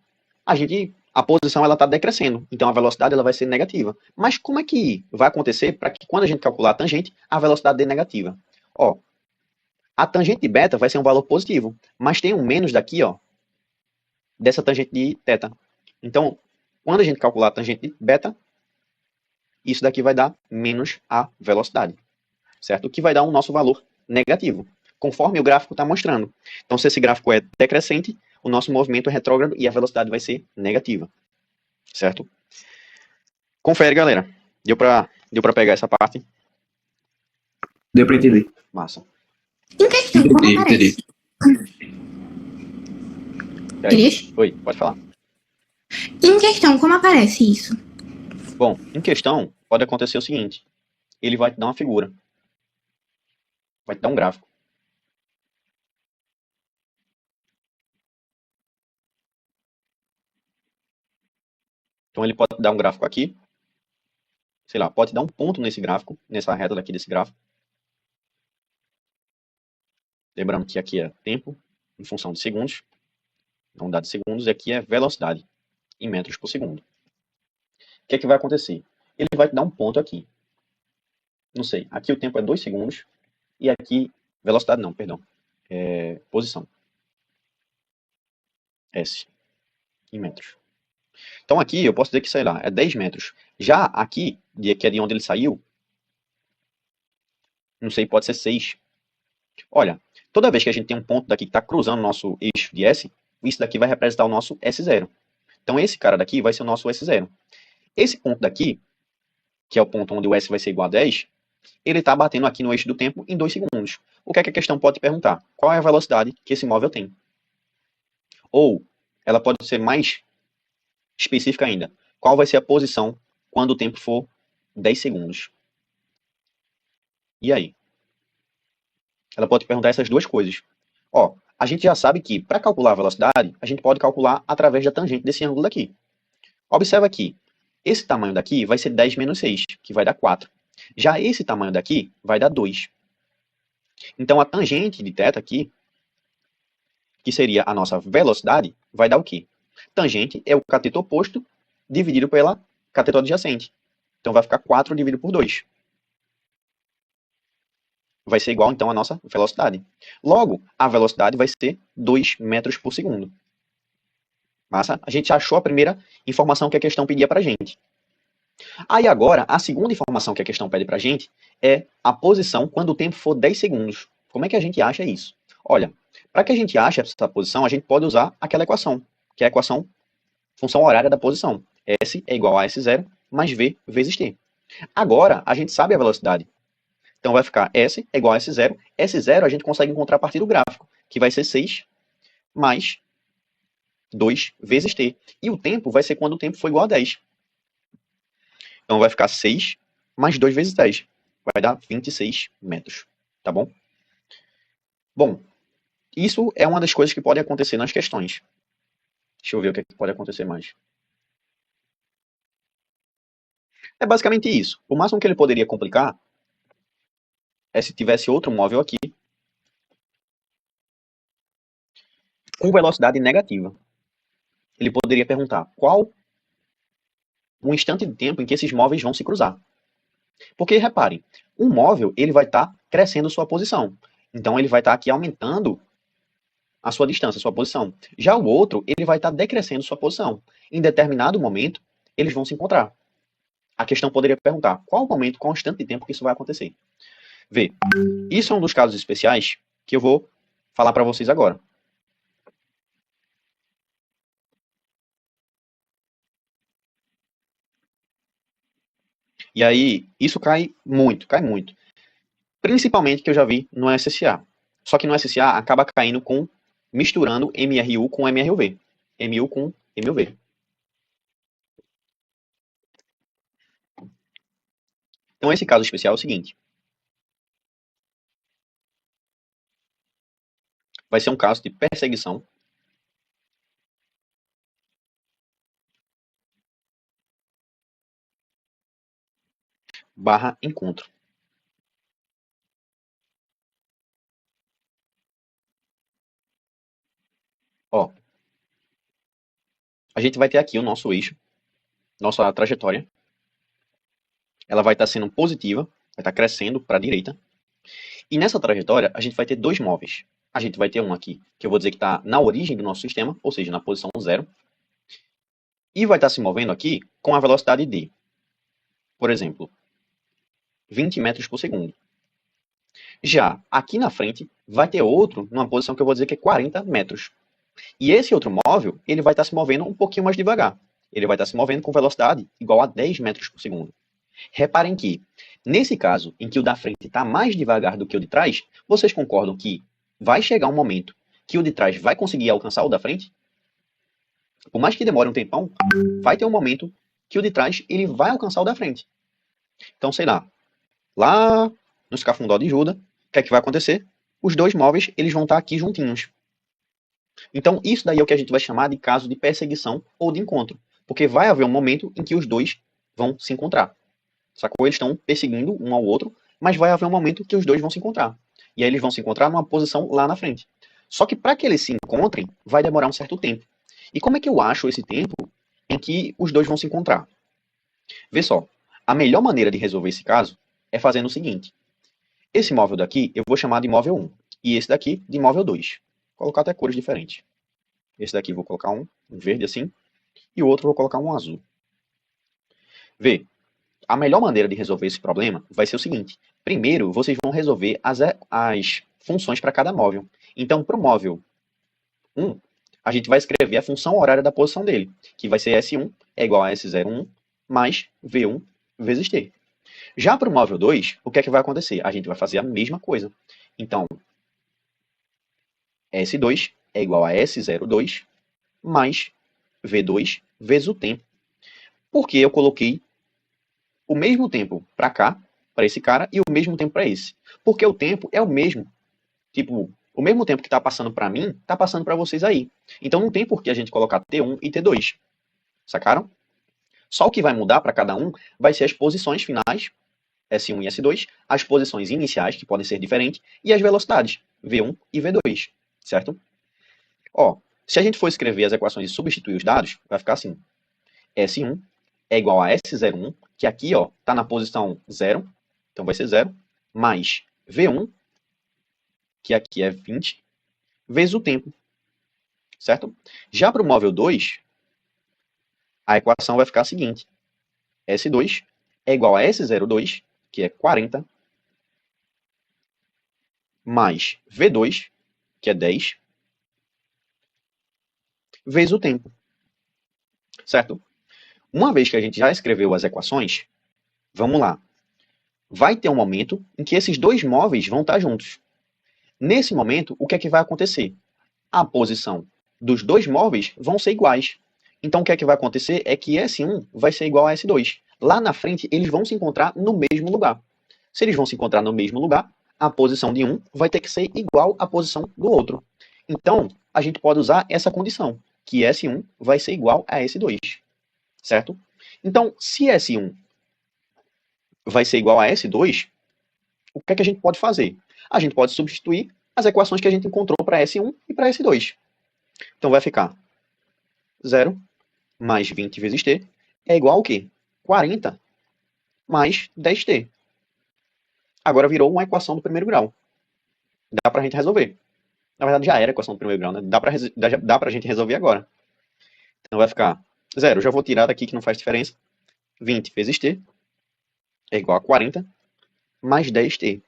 a posição ela está decrescendo, então a velocidade ela vai ser negativa. Mas como é que vai acontecer para que quando a gente calcular a tangente, a velocidade dê negativa? Ó, a tangente de beta vai ser um valor positivo, mas tem um menos daqui, ó, dessa tangente de θ. Então, quando a gente calcular a tangente de beta, isso daqui vai dar menos a velocidade, certo? O que vai dar um nosso valor negativo, conforme o gráfico está mostrando. Então, se esse gráfico é decrescente, o nosso movimento é retrógrado e a velocidade vai ser negativa, certo? Confere, galera. Deu pra pegar essa parte? Deu para entender. Massa. Em questão, como aparece? Querias? Oi, pode falar. Em questão, como aparece isso? Bom, em questão, pode acontecer o seguinte. Ele vai te dar uma figura. Vai te dar um gráfico. Então ele pode dar um gráfico aqui. Sei lá, pode dar um ponto nesse gráfico, nessa reta daqui desse gráfico. Lembrando que aqui é tempo em função de segundos, não unidade de segundos, e aqui é velocidade em metros por segundo. O que é que vai acontecer? Ele vai te dar um ponto aqui. Não sei, aqui o tempo é 2 segundos, e aqui, velocidade não, perdão, posição. S, em metros. Então aqui eu posso dizer que, sei lá, é 10 metros. Já aqui, que é de onde ele saiu, não sei, pode ser 6. Olha, toda vez que a gente tem um ponto daqui que está cruzando o nosso eixo de S, isso daqui vai representar o nosso S0. Então esse cara daqui vai ser o nosso S0. Esse ponto daqui, que é o ponto onde o S vai ser igual a 10, ele está batendo aqui no eixo do tempo em 2 segundos. O que é que a questão pode te perguntar? Qual é a velocidade que esse móvel tem? Ou, ela pode ser mais específica ainda. Qual vai ser a posição quando o tempo for 10 segundos? E aí? Ela pode perguntar essas duas coisas. Ó, a gente já sabe que, para calcular a velocidade, a gente pode calcular através da tangente desse ângulo daqui. Observa aqui, esse tamanho daqui vai ser 10 menos 6, que vai dar 4. Já esse tamanho daqui vai dar 2. Então, a tangente de θ aqui, que seria a nossa velocidade, vai dar o quê? Tangente é o cateto oposto dividido pela cateto adjacente. Então, vai ficar 4 dividido por 2. Vai ser igual, então, à nossa velocidade. Logo, a velocidade vai ser 2 metros por segundo. Massa? A gente achou a primeira informação que a questão pedia para a gente. Aí agora, a segunda informação que a questão pede para a gente é a posição quando o tempo for 10 segundos. Como é que a gente acha isso? Olha, para que a gente ache essa posição, a gente pode usar aquela equação, que é a equação função horária da posição. S é igual a S0 mais V vezes T. Agora, a gente sabe a velocidade. Então vai ficar S é igual a S0. S0 a gente consegue encontrar a partir do gráfico, que vai ser 6 mais 2 vezes T. E o tempo vai ser quando o tempo for igual a 10. Então vai ficar 6 mais 2 vezes 10. Vai dar 26 metros. Tá bom? Bom, isso é uma das coisas que pode acontecer nas questões. Deixa eu ver o que pode acontecer mais. É basicamente isso. O máximo que ele poderia complicar é se tivesse outro móvel aqui com velocidade negativa. Ele poderia perguntar qual o instante de tempo em que esses móveis vão se cruzar. Porque, reparem, um móvel ele vai estar crescendo sua posição. Então, ele vai estar aqui aumentando a sua distância, a sua posição. Já o outro, ele vai estar decrescendo sua posição. Em determinado momento, eles vão se encontrar. A questão poderia perguntar qual o momento, qual o instante de tempo que isso vai acontecer. Vê, isso é um dos casos especiais que eu vou falar para vocês agora. E aí, isso cai muito, cai muito. Principalmente que eu já vi no SSA. Só que no SSA acaba caindo com, misturando MRU com MRUV. MU com MUV. Então esse caso especial é o seguinte. Vai ser um caso de perseguição barra encontro. Ó, a gente vai ter aqui o nosso eixo, nossa trajetória. Ela vai estar sendo positiva, vai estar crescendo para a direita. E nessa trajetória, a gente vai ter dois móveis. A gente vai ter um aqui, que eu vou dizer que está na origem do nosso sistema, ou seja, na posição 0. E vai estar se movendo aqui com a velocidade de, por exemplo, 20 metros por segundo. Já aqui na frente, vai ter outro numa posição que eu vou dizer que é 40 metros. E esse outro móvel, ele vai estar se movendo um pouquinho mais devagar. Ele vai estar se movendo com velocidade igual a 10 metros por segundo. Reparem que, nesse caso, em que o da frente está mais devagar do que o de trás, vocês concordam que vai chegar um momento que o de trás vai conseguir alcançar o da frente? Por mais que demore um tempão, vai ter um momento que o de trás ele vai alcançar o da frente. Então, sei lá nos cafundó de Judas, o que é que vai acontecer? Os dois móveis eles vão estar aqui juntinhos. Então, isso daí é o que a gente vai chamar de caso de perseguição ou de encontro. Porque vai haver um momento em que os dois vão se encontrar. Sacou? Eles estão perseguindo um ao outro, mas vai haver um momento que os dois vão se encontrar. E aí eles vão se encontrar numa posição lá na frente. Só que para que eles se encontrem, vai demorar um certo tempo. E como é que eu acho esse tempo em que os dois vão se encontrar? Vê só, a melhor maneira de resolver esse caso é fazendo o seguinte. Esse móvel daqui eu vou chamar de móvel 1. E esse daqui de móvel 2. Vou colocar até cores diferentes. Esse daqui vou colocar um verde assim. E o outro vou colocar um azul. Vê, a melhor maneira de resolver esse problema vai ser o seguinte. Primeiro, vocês vão resolver as funções para cada móvel. Então, para o móvel 1, a gente vai escrever a função horária da posição dele, que vai ser S1 é igual a S01 mais V1 vezes T. Já para o móvel 2, o que é que vai acontecer? A gente vai fazer a mesma coisa. Então, S2 é igual a S02 mais V2 vezes o tempo. Porque eu coloquei o mesmo tempo para cá, para esse cara, e o mesmo tempo para esse. Porque o tempo é o mesmo. Tipo, o mesmo tempo que está passando para mim, está passando para vocês aí. Então não tem por que a gente colocar T1 e T2. Sacaram? Só o que vai mudar para cada um vai ser as posições finais, S1 e S2, as posições iniciais, que podem ser diferentes, e as velocidades, V1 e V2. Certo? Ó, se a gente for escrever as equações e substituir os dados, vai ficar assim. S1 é igual a S01, que aqui está na posição 0, então vai ser 0, mais V1, que aqui é 20, vezes o tempo, certo? Já para o móvel 2, a equação vai ficar a seguinte. S2 é igual a S02, que é 40, mais V2, que é 10, vezes o tempo, certo? Uma vez que a gente já escreveu as equações, vamos lá. Vai ter um momento em que esses dois móveis vão estar juntos. Nesse momento, o que é que vai acontecer? A posição dos dois móveis vão ser iguais. Então, o que é que vai acontecer é que S1 vai ser igual a S2. Lá na frente, eles vão se encontrar no mesmo lugar. Se eles vão se encontrar no mesmo lugar, a posição de um vai ter que ser igual à posição do outro. Então, a gente pode usar essa condição, que S1 vai ser igual a S2. Certo? Então, se S1 vai ser igual a S2, o que é que a gente pode fazer? A gente pode substituir as equações que a gente encontrou para S1 e para S2. Então vai ficar 0 mais 20 vezes T é igual ao quê? 40 mais 10T. Agora virou uma equação do primeiro grau. Dá para a gente resolver. Na verdade já era a equação do primeiro grau, né? Dá para a gente resolver agora. Então vai ficar 0. Já vou tirar daqui que não faz diferença. 20 vezes T é igual a 40 mais 10T.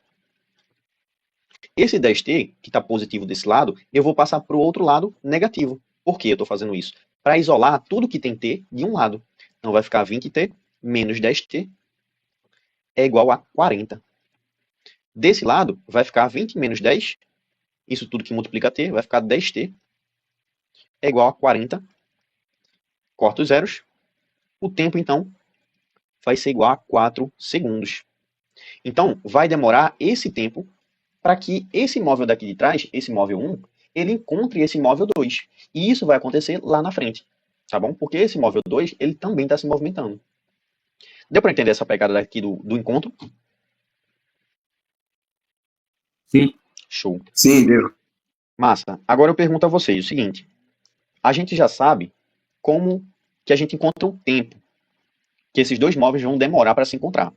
Esse 10T, que está positivo desse lado, eu vou passar para o outro lado negativo. Por que eu estou fazendo isso? Para isolar tudo que tem T de um lado. Então vai ficar 20T menos 10T é igual a 40. Desse lado vai ficar 20 menos 10, isso tudo que multiplica T, vai ficar 10T é igual a 40. Corta os zeros. O tempo, então, vai ser igual a 4 segundos. Então, vai demorar esse tempo para que esse móvel daqui de trás, esse móvel 1, ele encontre esse móvel 2. E isso vai acontecer lá na frente, tá bom? Porque esse móvel 2, ele também está se movimentando. Deu para entender essa pegada daqui do encontro? Sim. Show. Sim, deu. Massa. Agora eu pergunto a vocês o seguinte. A gente já sabe como que a gente encontra o tempo que esses dois móveis vão demorar para se encontrar.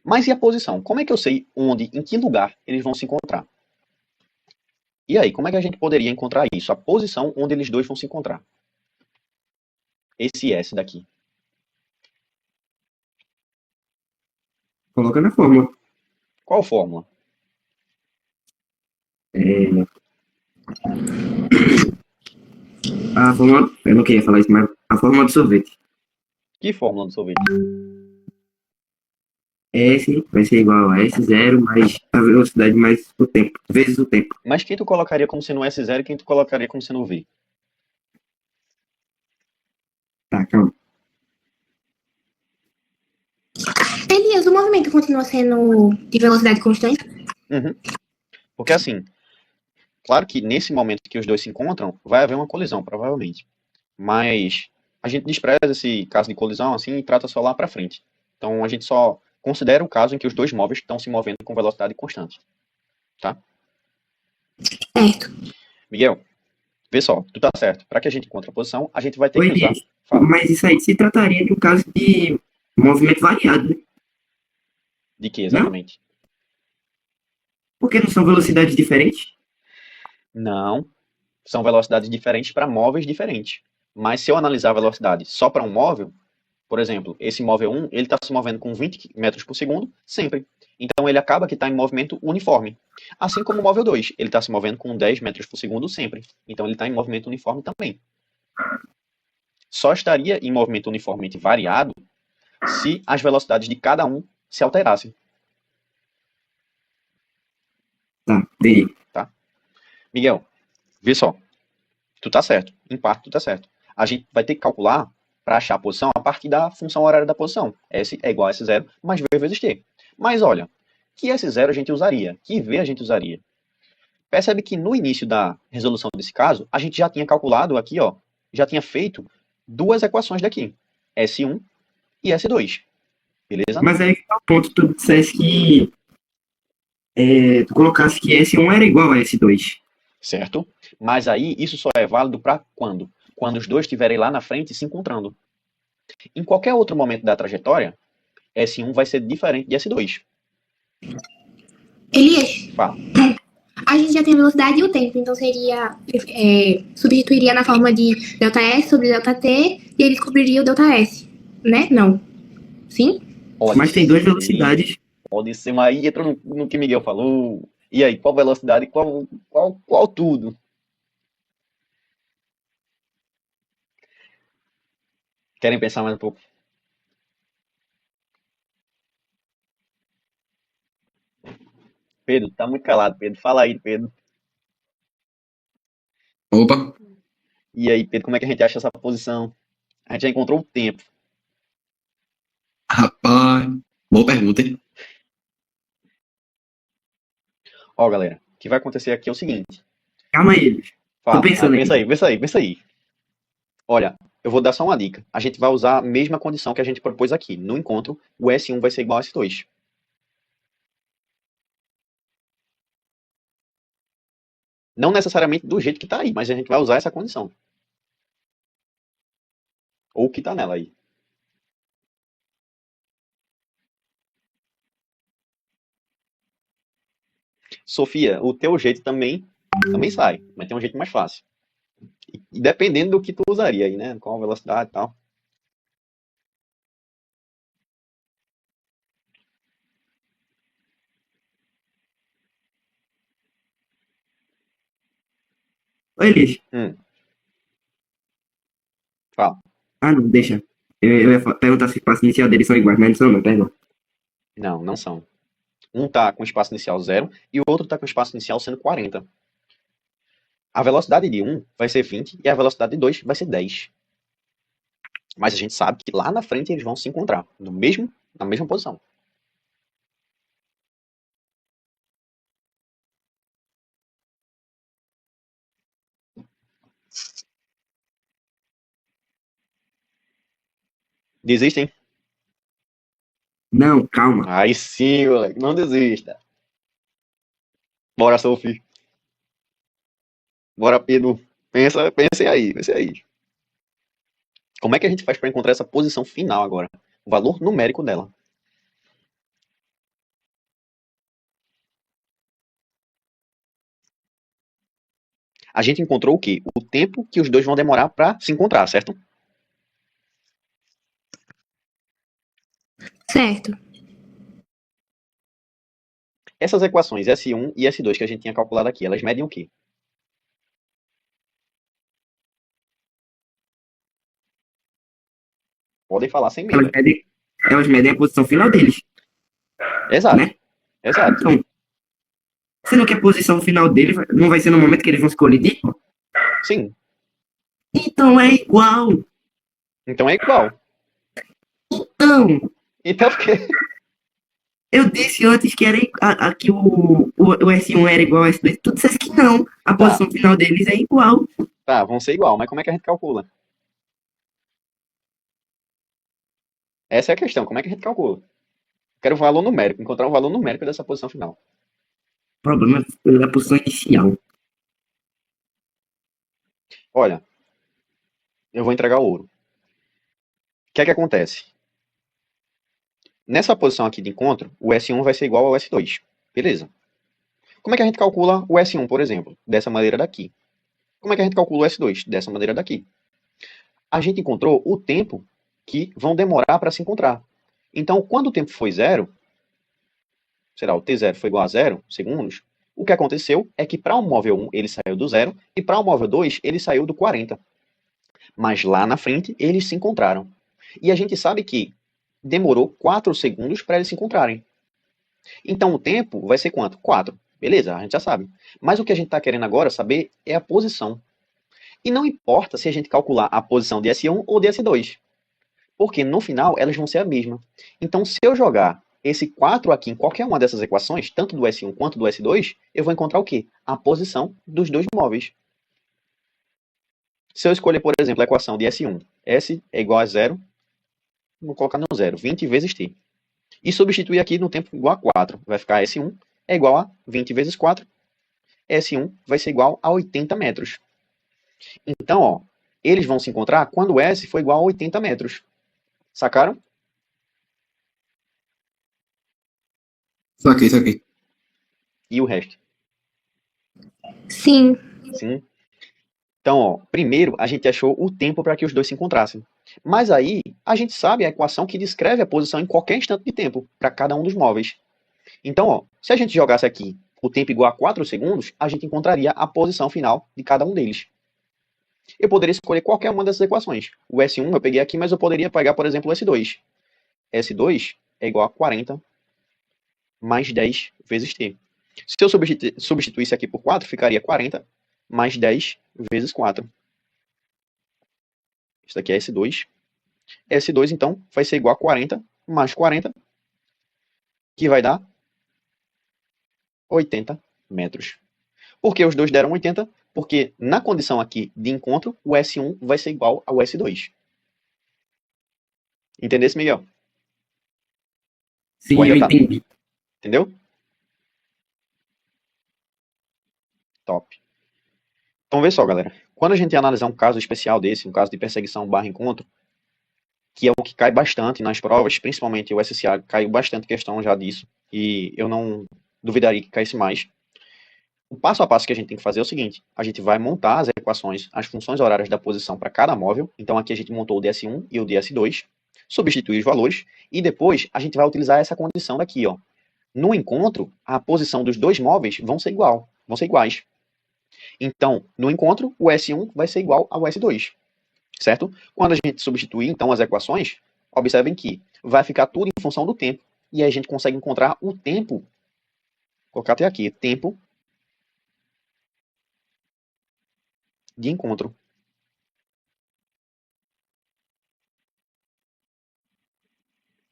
Mas e a posição? Como é que eu sei onde, em que lugar eles vão se encontrar? E aí, como é que a gente poderia encontrar isso? A posição onde eles dois vão se encontrar. Esse S daqui. Coloca na fórmula. Qual fórmula? A fórmula, eu não queria falar isso, mas a fórmula do sorvete. Que fórmula do sorvete? S vai ser igual a S0 mais a velocidade mais o tempo, vezes o tempo. Mas quem tu colocaria como sendo S0 e quem tu colocaria como sendo V? Tá, calma. Elias, o movimento continua sendo de velocidade constante? Uhum. Porque assim, claro que nesse momento que os dois se encontram, vai haver uma colisão, provavelmente. Mas a gente despreza esse caso de colisão assim e trata só lá para frente. Então a gente só considera o caso em que os dois móveis estão se movendo com velocidade constante. Tá? Certo. Miguel, vê só, tu tá certo. Para que a gente encontre a posição, a gente vai ter Oi, que usar... Elias. Fala. Mas isso aí se trataria de um caso de movimento variado, né? De que exatamente? Porque não são velocidades diferentes? Não. São velocidades diferentes para móveis diferentes. Mas se eu analisar a velocidade só para um móvel, por exemplo, esse móvel 1, ele está se movendo com 20 metros por segundo sempre. Então ele acaba que está em movimento uniforme. Assim como o móvel 2, ele está se movendo com 10 metros por segundo sempre. Então ele está em movimento uniforme também. Só estaria em movimento uniformemente variado se as velocidades de cada um se alterassem. Tá, entendi. Miguel, vê só. Tu tá certo. Em parte, tu tá certo. A gente vai ter que calcular para achar a posição a partir da função horária da posição. S é igual a S0 mais V vezes T. Mas olha, que S0 a gente usaria? Que V a gente usaria? Percebe que no início da resolução desse caso, a gente já tinha calculado aqui, ó, já tinha feito duas equações daqui. S1 e S2. Beleza? Mas aí que tá o ponto, tu dissesse que tu colocasse que S1 era igual a S2. Certo? Mas aí isso só é válido para quando? Quando os dois estiverem lá na frente se encontrando. Em qualquer outro momento da trajetória, S1 vai ser diferente de S2. Elias, Fala. a gente já tem a velocidade e o tempo, então seria. Substituiria na forma de ΔS sobre ΔT e ele descobriria o ΔS, né? Não. Sim? Pode Mas tem duas ser. velocidades. Pode ser, mas aí entra no que Miguel falou. E aí, qual velocidade e qual tudo? Querem pensar mais um pouco? Pedro, tá muito calado, Pedro. Fala aí, Pedro. Opa, E aí, Pedro, como é que a gente acha essa posição? A gente já encontrou o tempo. rapaz. Boa pergunta, hein? Ó, galera, o que vai acontecer aqui é o seguinte. Calma aí. Fala. pensando Pensa aqui. aí, pensa aí, pensa aí. Olha, eu vou dar só uma dica. A gente vai usar a mesma condição que a gente propôs aqui. No encontro, o S1 vai ser igual a S2. Não necessariamente do jeito que tá aí, mas a gente vai usar essa condição. Ou o que tá nela aí. Sofia, o teu jeito também sai, mas tem um jeito mais fácil. E dependendo do que tu usaria aí, né? Qual a velocidade e tal. Ô, Elias. Fala. Ah, não, deixa. Eu ia perguntar se o espaço inicial deles são iguais, mas não são, não, perdão. Não, não são. Um tá com espaço inicial 0 e o outro tá com espaço inicial sendo 40. A velocidade de um vai ser 20 e a velocidade de 2 vai ser 10. Mas a gente sabe que lá na frente eles vão se encontrar na mesma posição. Desistem? Não, calma. Aí sim, moleque, não desista. Bora, Sophie. Bora, Pedro. Pensem aí, pensem aí. Como é que a gente faz para encontrar essa posição final agora? O valor numérico dela. A gente encontrou o quê? O tempo que os dois vão demorar para se encontrar, certo? Certo. Essas equações S1 e S2 que a gente tinha calculado aqui, elas medem o quê? Podem falar sem medo. Elas medem a posição final deles, Exato, né? exato. Então, sendo que a posição final deles não vai ser no momento que eles vão se colidir? Sim, Então é igual. então é igual. Então, Então por quê? eu disse antes que, que o S1 era igual ao S2. Tu disseste que não. A posição final deles é igual. Tá, vão ser igual, mas como é que a gente calcula? Essa é a questão, como é que a gente calcula? Quero um valor numérico, encontrar um valor numérico dessa posição final. O problema é da posição inicial. Olha, eu vou entregar o ouro. O que é que acontece? Nessa posição aqui de encontro, o S1 vai ser igual ao S2. Beleza. Como é que a gente calcula o S1, por exemplo? Dessa maneira daqui. Como é que a gente calcula o S2? Dessa maneira daqui. A gente encontrou o tempo que vão demorar para se encontrar. Então, quando o tempo foi 0, sei lá, o T0 foi igual a 0 segundos, o que aconteceu é que para o móvel 1 ele saiu do 0 e para o móvel 2 ele saiu do 40. Mas lá na frente eles se encontraram. E a gente sabe que demorou 4 segundos para eles se encontrarem. Então o tempo vai ser quanto? 4. Beleza, a gente já sabe. Mas o que a gente está querendo agora saber é a posição. E não importa se a gente calcular a posição de S1 ou de S2. Porque no final elas vão ser a mesma. Então se eu jogar esse 4 aqui em qualquer uma dessas equações, tanto do S1 quanto do S2, eu vou encontrar o quê? A posição dos dois móveis. Se eu escolher, por exemplo, a equação de S1, S é igual a 0, vou colocar no 0, 20 vezes t. E substituir aqui no tempo igual a 4. Vai ficar S1 é igual a 20 vezes 4. S1 vai ser igual a 80 metros. Então, ó, eles vão se encontrar quando S for igual a 80 metros. Sacaram? Saquei. E o resto? Sim. Sim. Então, ó, primeiro a gente achou o tempo para que os dois se encontrassem. Mas aí a gente sabe a equação que descreve a posição em qualquer instante de tempo para cada um dos móveis. Então, ó, se a gente jogasse aqui o tempo igual a 4 segundos, a gente encontraria a posição final de cada um deles. Eu poderia escolher qualquer uma dessas equações. O S1 eu peguei aqui, mas eu poderia pegar, por exemplo, o S2. S2 é igual a 40 mais 10 vezes t. Se eu substituísse aqui por 4, ficaria 40 mais 10 vezes 4. Isso daqui é S2. S2, então, vai ser igual a 40 mais 40, que vai dar 80 metros. Por que os dois deram 80? Porque na condição aqui de encontro, o S1 vai ser igual ao S2. Entendesse, Miguel? Sim, Ou ainda eu tá? entendi. Entendeu? Top. Então, vê só, galera. Quando a gente analisar um caso especial desse, um caso de perseguição barra encontro, que é o que cai bastante nas provas, principalmente o SSA, caiu bastante questão já disso, e eu não duvidaria que caísse mais. O passo a passo que a gente tem que fazer é o seguinte: a gente vai montar as equações, as funções horárias da posição para cada móvel. Então aqui a gente montou o DS1 e o DS2, substituir os valores, e depois a gente vai utilizar essa condição daqui, ó. No encontro, a posição dos dois móveis vão ser iguais. Então, no encontro, o S1 vai ser igual ao S2, certo? Quando a gente substituir, então, as equações, observem que vai ficar tudo em função do tempo. E aí a gente consegue encontrar o tempo, vou colocar até aqui, tempo de encontro.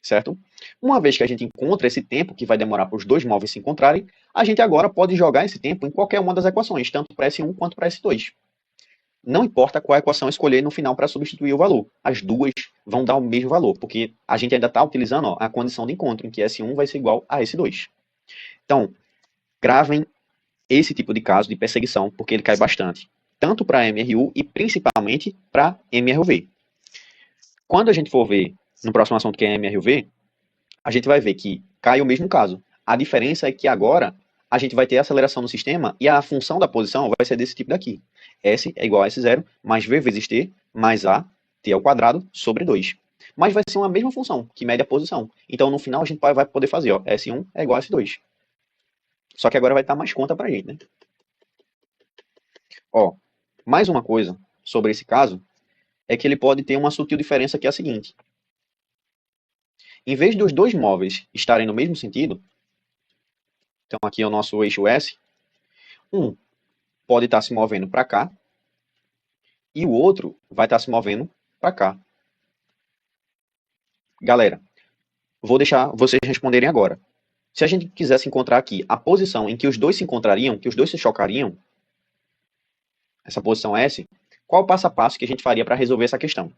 Certo? Uma vez que a gente encontra esse tempo, que vai demorar para os dois móveis se encontrarem, a gente agora pode jogar esse tempo em qualquer uma das equações, tanto para S1 quanto para S2. Não importa qual equação escolher no final para substituir o valor. As duas vão dar o mesmo valor, porque a gente ainda está utilizando, ó, a condição de encontro, em que S1 vai ser igual a S2. Então, gravem esse tipo de caso de perseguição, porque ele cai bastante, tanto para MRU e principalmente para MRUV. Quando a gente for ver no próximo assunto, que é MRUV, a gente vai ver que cai o mesmo caso. A diferença é que agora a gente vai ter aceleração no sistema e a função da posição vai ser desse tipo daqui. S é igual a S0 mais V vezes T mais A, T ao quadrado, sobre 2. Mas vai ser uma mesma função, que mede a posição. Então, no final, a gente vai poder fazer, ó, S1 é igual a S2. Só que agora vai estar mais conta pra gente, né? Ó, mais uma coisa sobre esse caso é que ele pode ter uma sutil diferença, que é a seguinte. Em vez dos dois móveis estarem no mesmo sentido, então aqui é o nosso eixo S, um pode estar se movendo para cá e o outro vai estar se movendo para cá. Galera, vou deixar vocês responderem agora. Se a gente quisesse encontrar aqui a posição em que os dois se encontrariam, que os dois se chocariam, essa posição S, qual o passo a passo que a gente faria para resolver essa questão?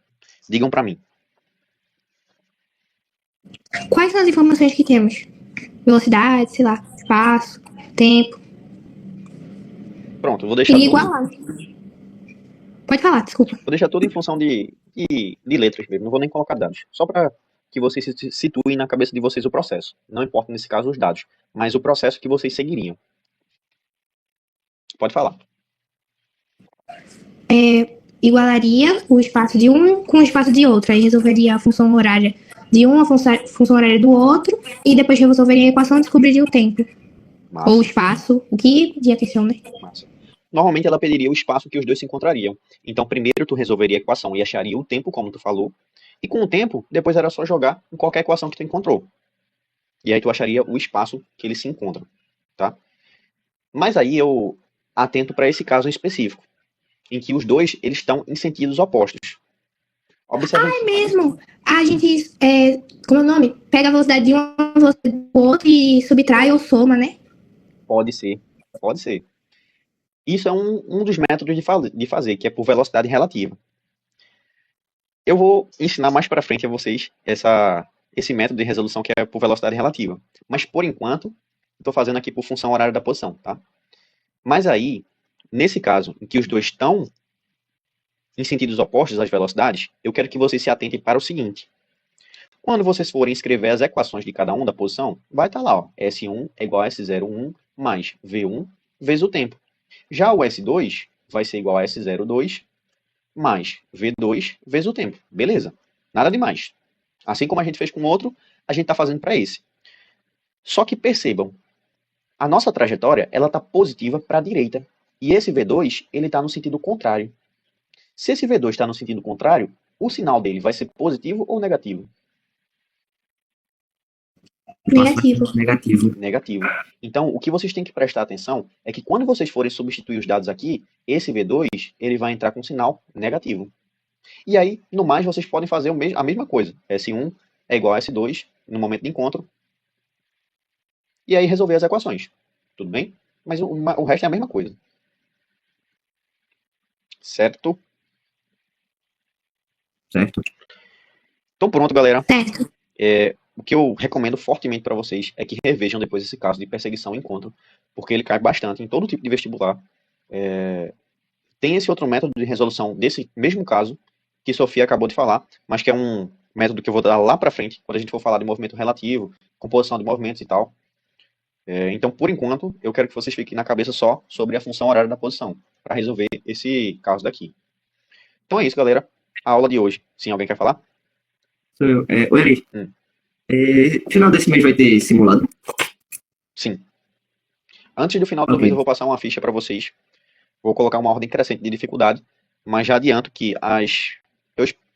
Digam para mim. Quais são as informações que temos? Velocidade, sei lá, espaço, tempo. Pronto, vou deixar Queria tudo, igualar. Pode falar, desculpa. vou deixar tudo em função de letras mesmo, não vou nem colocar dados. Só para que vocês se situem na cabeça de vocês o processo. Não importa nesse caso os dados, mas o processo que vocês seguiriam. Pode falar. Igualaria o espaço de um com o espaço de outro. Aí resolveria a função horária de um, a função horária do outro, e depois resolveria a equação e descobriria o tempo. Massa, Ou o espaço, o que pedia a questão, né? massa. Normalmente ela pediria o espaço que os dois se encontrariam. Então primeiro tu resolveria a equação e acharia o tempo, como tu falou. E com o tempo, depois era só jogar em qualquer equação que tu encontrou. E aí tu acharia o espaço que eles se encontram, tá? Mas aí eu atento para esse caso em específico, em que os dois eles estão em sentidos opostos. Observe. É mesmo. A gente, como é o nome? Pega a velocidade de um, a velocidade do outro e subtrai ou soma, né? Pode ser, pode ser. Isso é um dos métodos de fazer, que é por velocidade relativa. Eu vou ensinar mais para frente a vocês esse método de resolução que é por velocidade relativa. Mas por enquanto, estou fazendo aqui por função horária da posição, tá? Mas aí, nesse caso, em que os dois estão em sentidos opostos às velocidades, eu quero que vocês se atentem para o seguinte. Quando vocês forem escrever as equações de cada um da posição, vai estar lá, ó, S1 é igual a S01 mais V1 vezes o tempo. Já o S2 vai ser igual a S02 mais V2 vezes o tempo. Beleza, nada demais. Assim como a gente fez com o outro, a gente está fazendo para esse. Só que percebam, a nossa trajetória ela está positiva para a direita. E esse V2 ele está no sentido contrário. Se esse V2 está no sentido contrário, o sinal dele vai ser positivo ou negativo? Negativo. Negativo. Negativo. Então, o que vocês têm que prestar atenção é que quando vocês forem substituir os dados aqui, esse V2 ele vai entrar com sinal negativo. E aí, no mais, vocês podem fazer a mesma coisa. S1 é igual a S2 no momento de encontro. E aí resolver as equações. Tudo bem? Mas o resto é a mesma coisa. Certo? Certo. Então pronto, galera. Certo. O que eu recomendo fortemente para vocês é que revejam depois esse caso de perseguição e encontro, porque ele cai bastante em todo tipo de vestibular. Tem esse outro método de resolução desse mesmo caso, que Sofia acabou de falar, mas que é um método que eu vou dar lá para frente, quando a gente for falar de movimento relativo, composição de movimentos e tal. Então, por enquanto, eu quero que vocês fiquem na cabeça só sobre a função horária da posição, para resolver esse caso daqui. Então é isso, galera. A aula de hoje. Sim, alguém quer falar? Sou eu. Oi, Ari. Final desse mês vai ter simulado? Sim. Antes do final do mês eu vou passar uma ficha para vocês. Vou colocar uma ordem crescente de dificuldade, mas já adianto que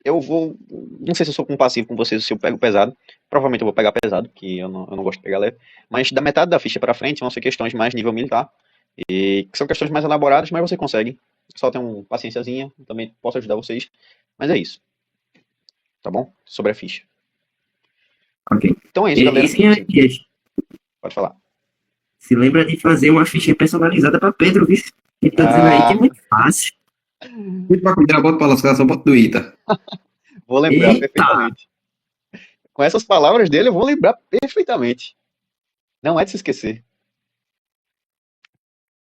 eu vou... Não sei se eu sou compassivo com vocês, se eu pego pesado. Provavelmente eu vou pegar pesado, que eu não gosto de pegar leve. Mas da metade da ficha para frente vão ser questões mais nível militar. E que são questões mais elaboradas, mas você consegue. Só tem uma paciênciazinha, também posso ajudar vocês. Mas é isso. Tá bom? Sobre a ficha. Ok. Então é isso, galera. Sim. Pode falar. Se lembra de fazer uma ficha personalizada para Pedro, viu? Ele tá dizendo aí que é muito fácil. Muito pra cuidar, bota pra lascar, só bota do Ita. Vou lembrar Eita. perfeitamente. Com essas palavras dele, eu vou lembrar perfeitamente. Não é de se esquecer.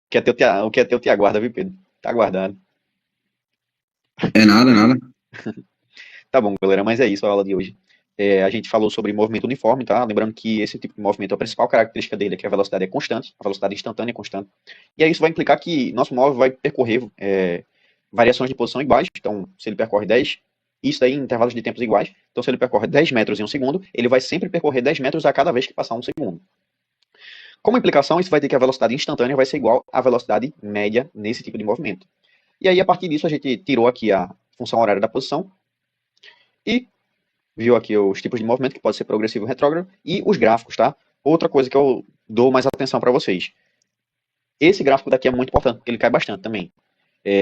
O que é teu te aguarda, viu, Pedro? Tá aguardado. É nada. Tá bom, galera, mas é isso a aula de hoje. A gente falou sobre movimento uniforme, tá? Lembrando que esse tipo de movimento, a principal característica dele é que a velocidade é constante, a velocidade instantânea é constante. E aí isso vai implicar que nosso móvel vai percorrer variações de posição iguais. Então, se ele percorre 10, isso daí em intervalos de tempos iguais. Então, se ele percorre 10 metros em um segundo, ele vai sempre percorrer 10 metros a cada vez que passar um segundo. Como implicação, isso vai ter que a velocidade instantânea vai ser igual à velocidade média nesse tipo de movimento. E aí, a partir disso, a gente tirou aqui a função horária da posição e viu aqui os tipos de movimento, que pode ser progressivo e retrógrado, e os gráficos, tá? Outra coisa que eu dou mais atenção para vocês. Esse gráfico daqui é muito importante, porque ele cai bastante também.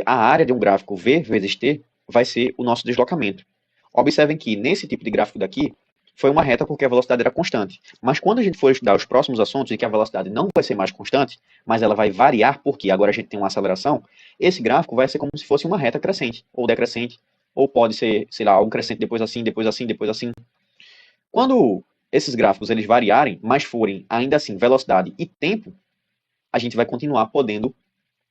A área de um gráfico V vezes T vai ser o nosso deslocamento. Observem que nesse tipo de gráfico daqui, foi uma reta porque a velocidade era constante. Mas quando a gente for estudar os próximos assuntos, em que a velocidade não vai ser mais constante, mas ela vai variar, porque agora a gente tem uma aceleração, esse gráfico vai ser como se fosse uma reta crescente, ou decrescente, ou pode ser, sei lá, um crescente depois assim, depois assim, depois assim. Quando esses gráficos eles variarem, mas forem ainda assim velocidade e tempo, a gente vai continuar podendo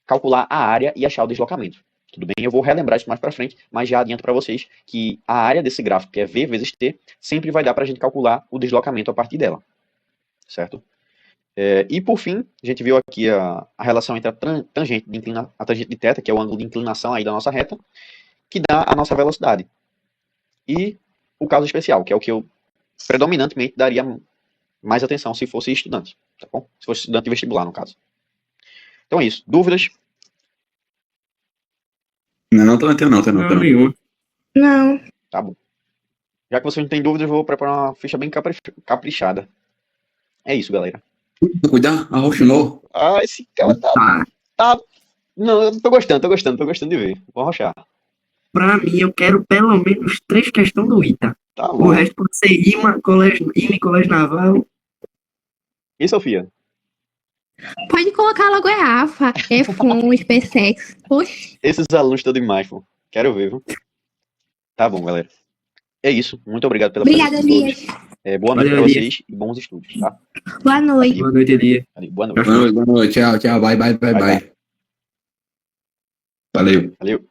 calcular a área e achar o deslocamento. Tudo bem? Eu vou relembrar isso mais para frente, mas já adianto para vocês que a área desse gráfico, que é V vezes T, sempre vai dar para a gente calcular o deslocamento a partir dela. Certo? E por fim, a gente viu aqui a relação entre a tangente de θ, que é o ângulo de inclinação aí da nossa reta, que dá a nossa velocidade. E o caso especial, que é o que eu predominantemente daria mais atenção se fosse estudante, tá bom? Se fosse estudante de vestibular, no caso. Então é isso. Dúvidas? Não, tô não. Não, nenhuma. Não. Tá bom. Já que vocês não têm dúvidas, eu vou preparar uma ficha bem caprichada. É isso, galera. Cuidado, arrochou. Ah, esse cara tá... Não, eu tô gostando de ver. Vou arrochar. Pra mim, eu quero pelo menos 3 questões do ITA. Tá O bom. resto pode ser IMA, colégio naval. E Sofia? Pode colocar logo EAFA, EFON, SpaceX. Oxi. Esses alunos estão demais, pô. Quero ver, viu? Tá bom, galera. É isso. Muito obrigado pela Obrigada, presença de todos. Elias. Boa noite Valeu, pra Elias. vocês e bons estudos, tá? Boa noite. Boa noite, Elia. Boa noite. Boa noite, tchau, bye. Bye. Valeu. Valeu.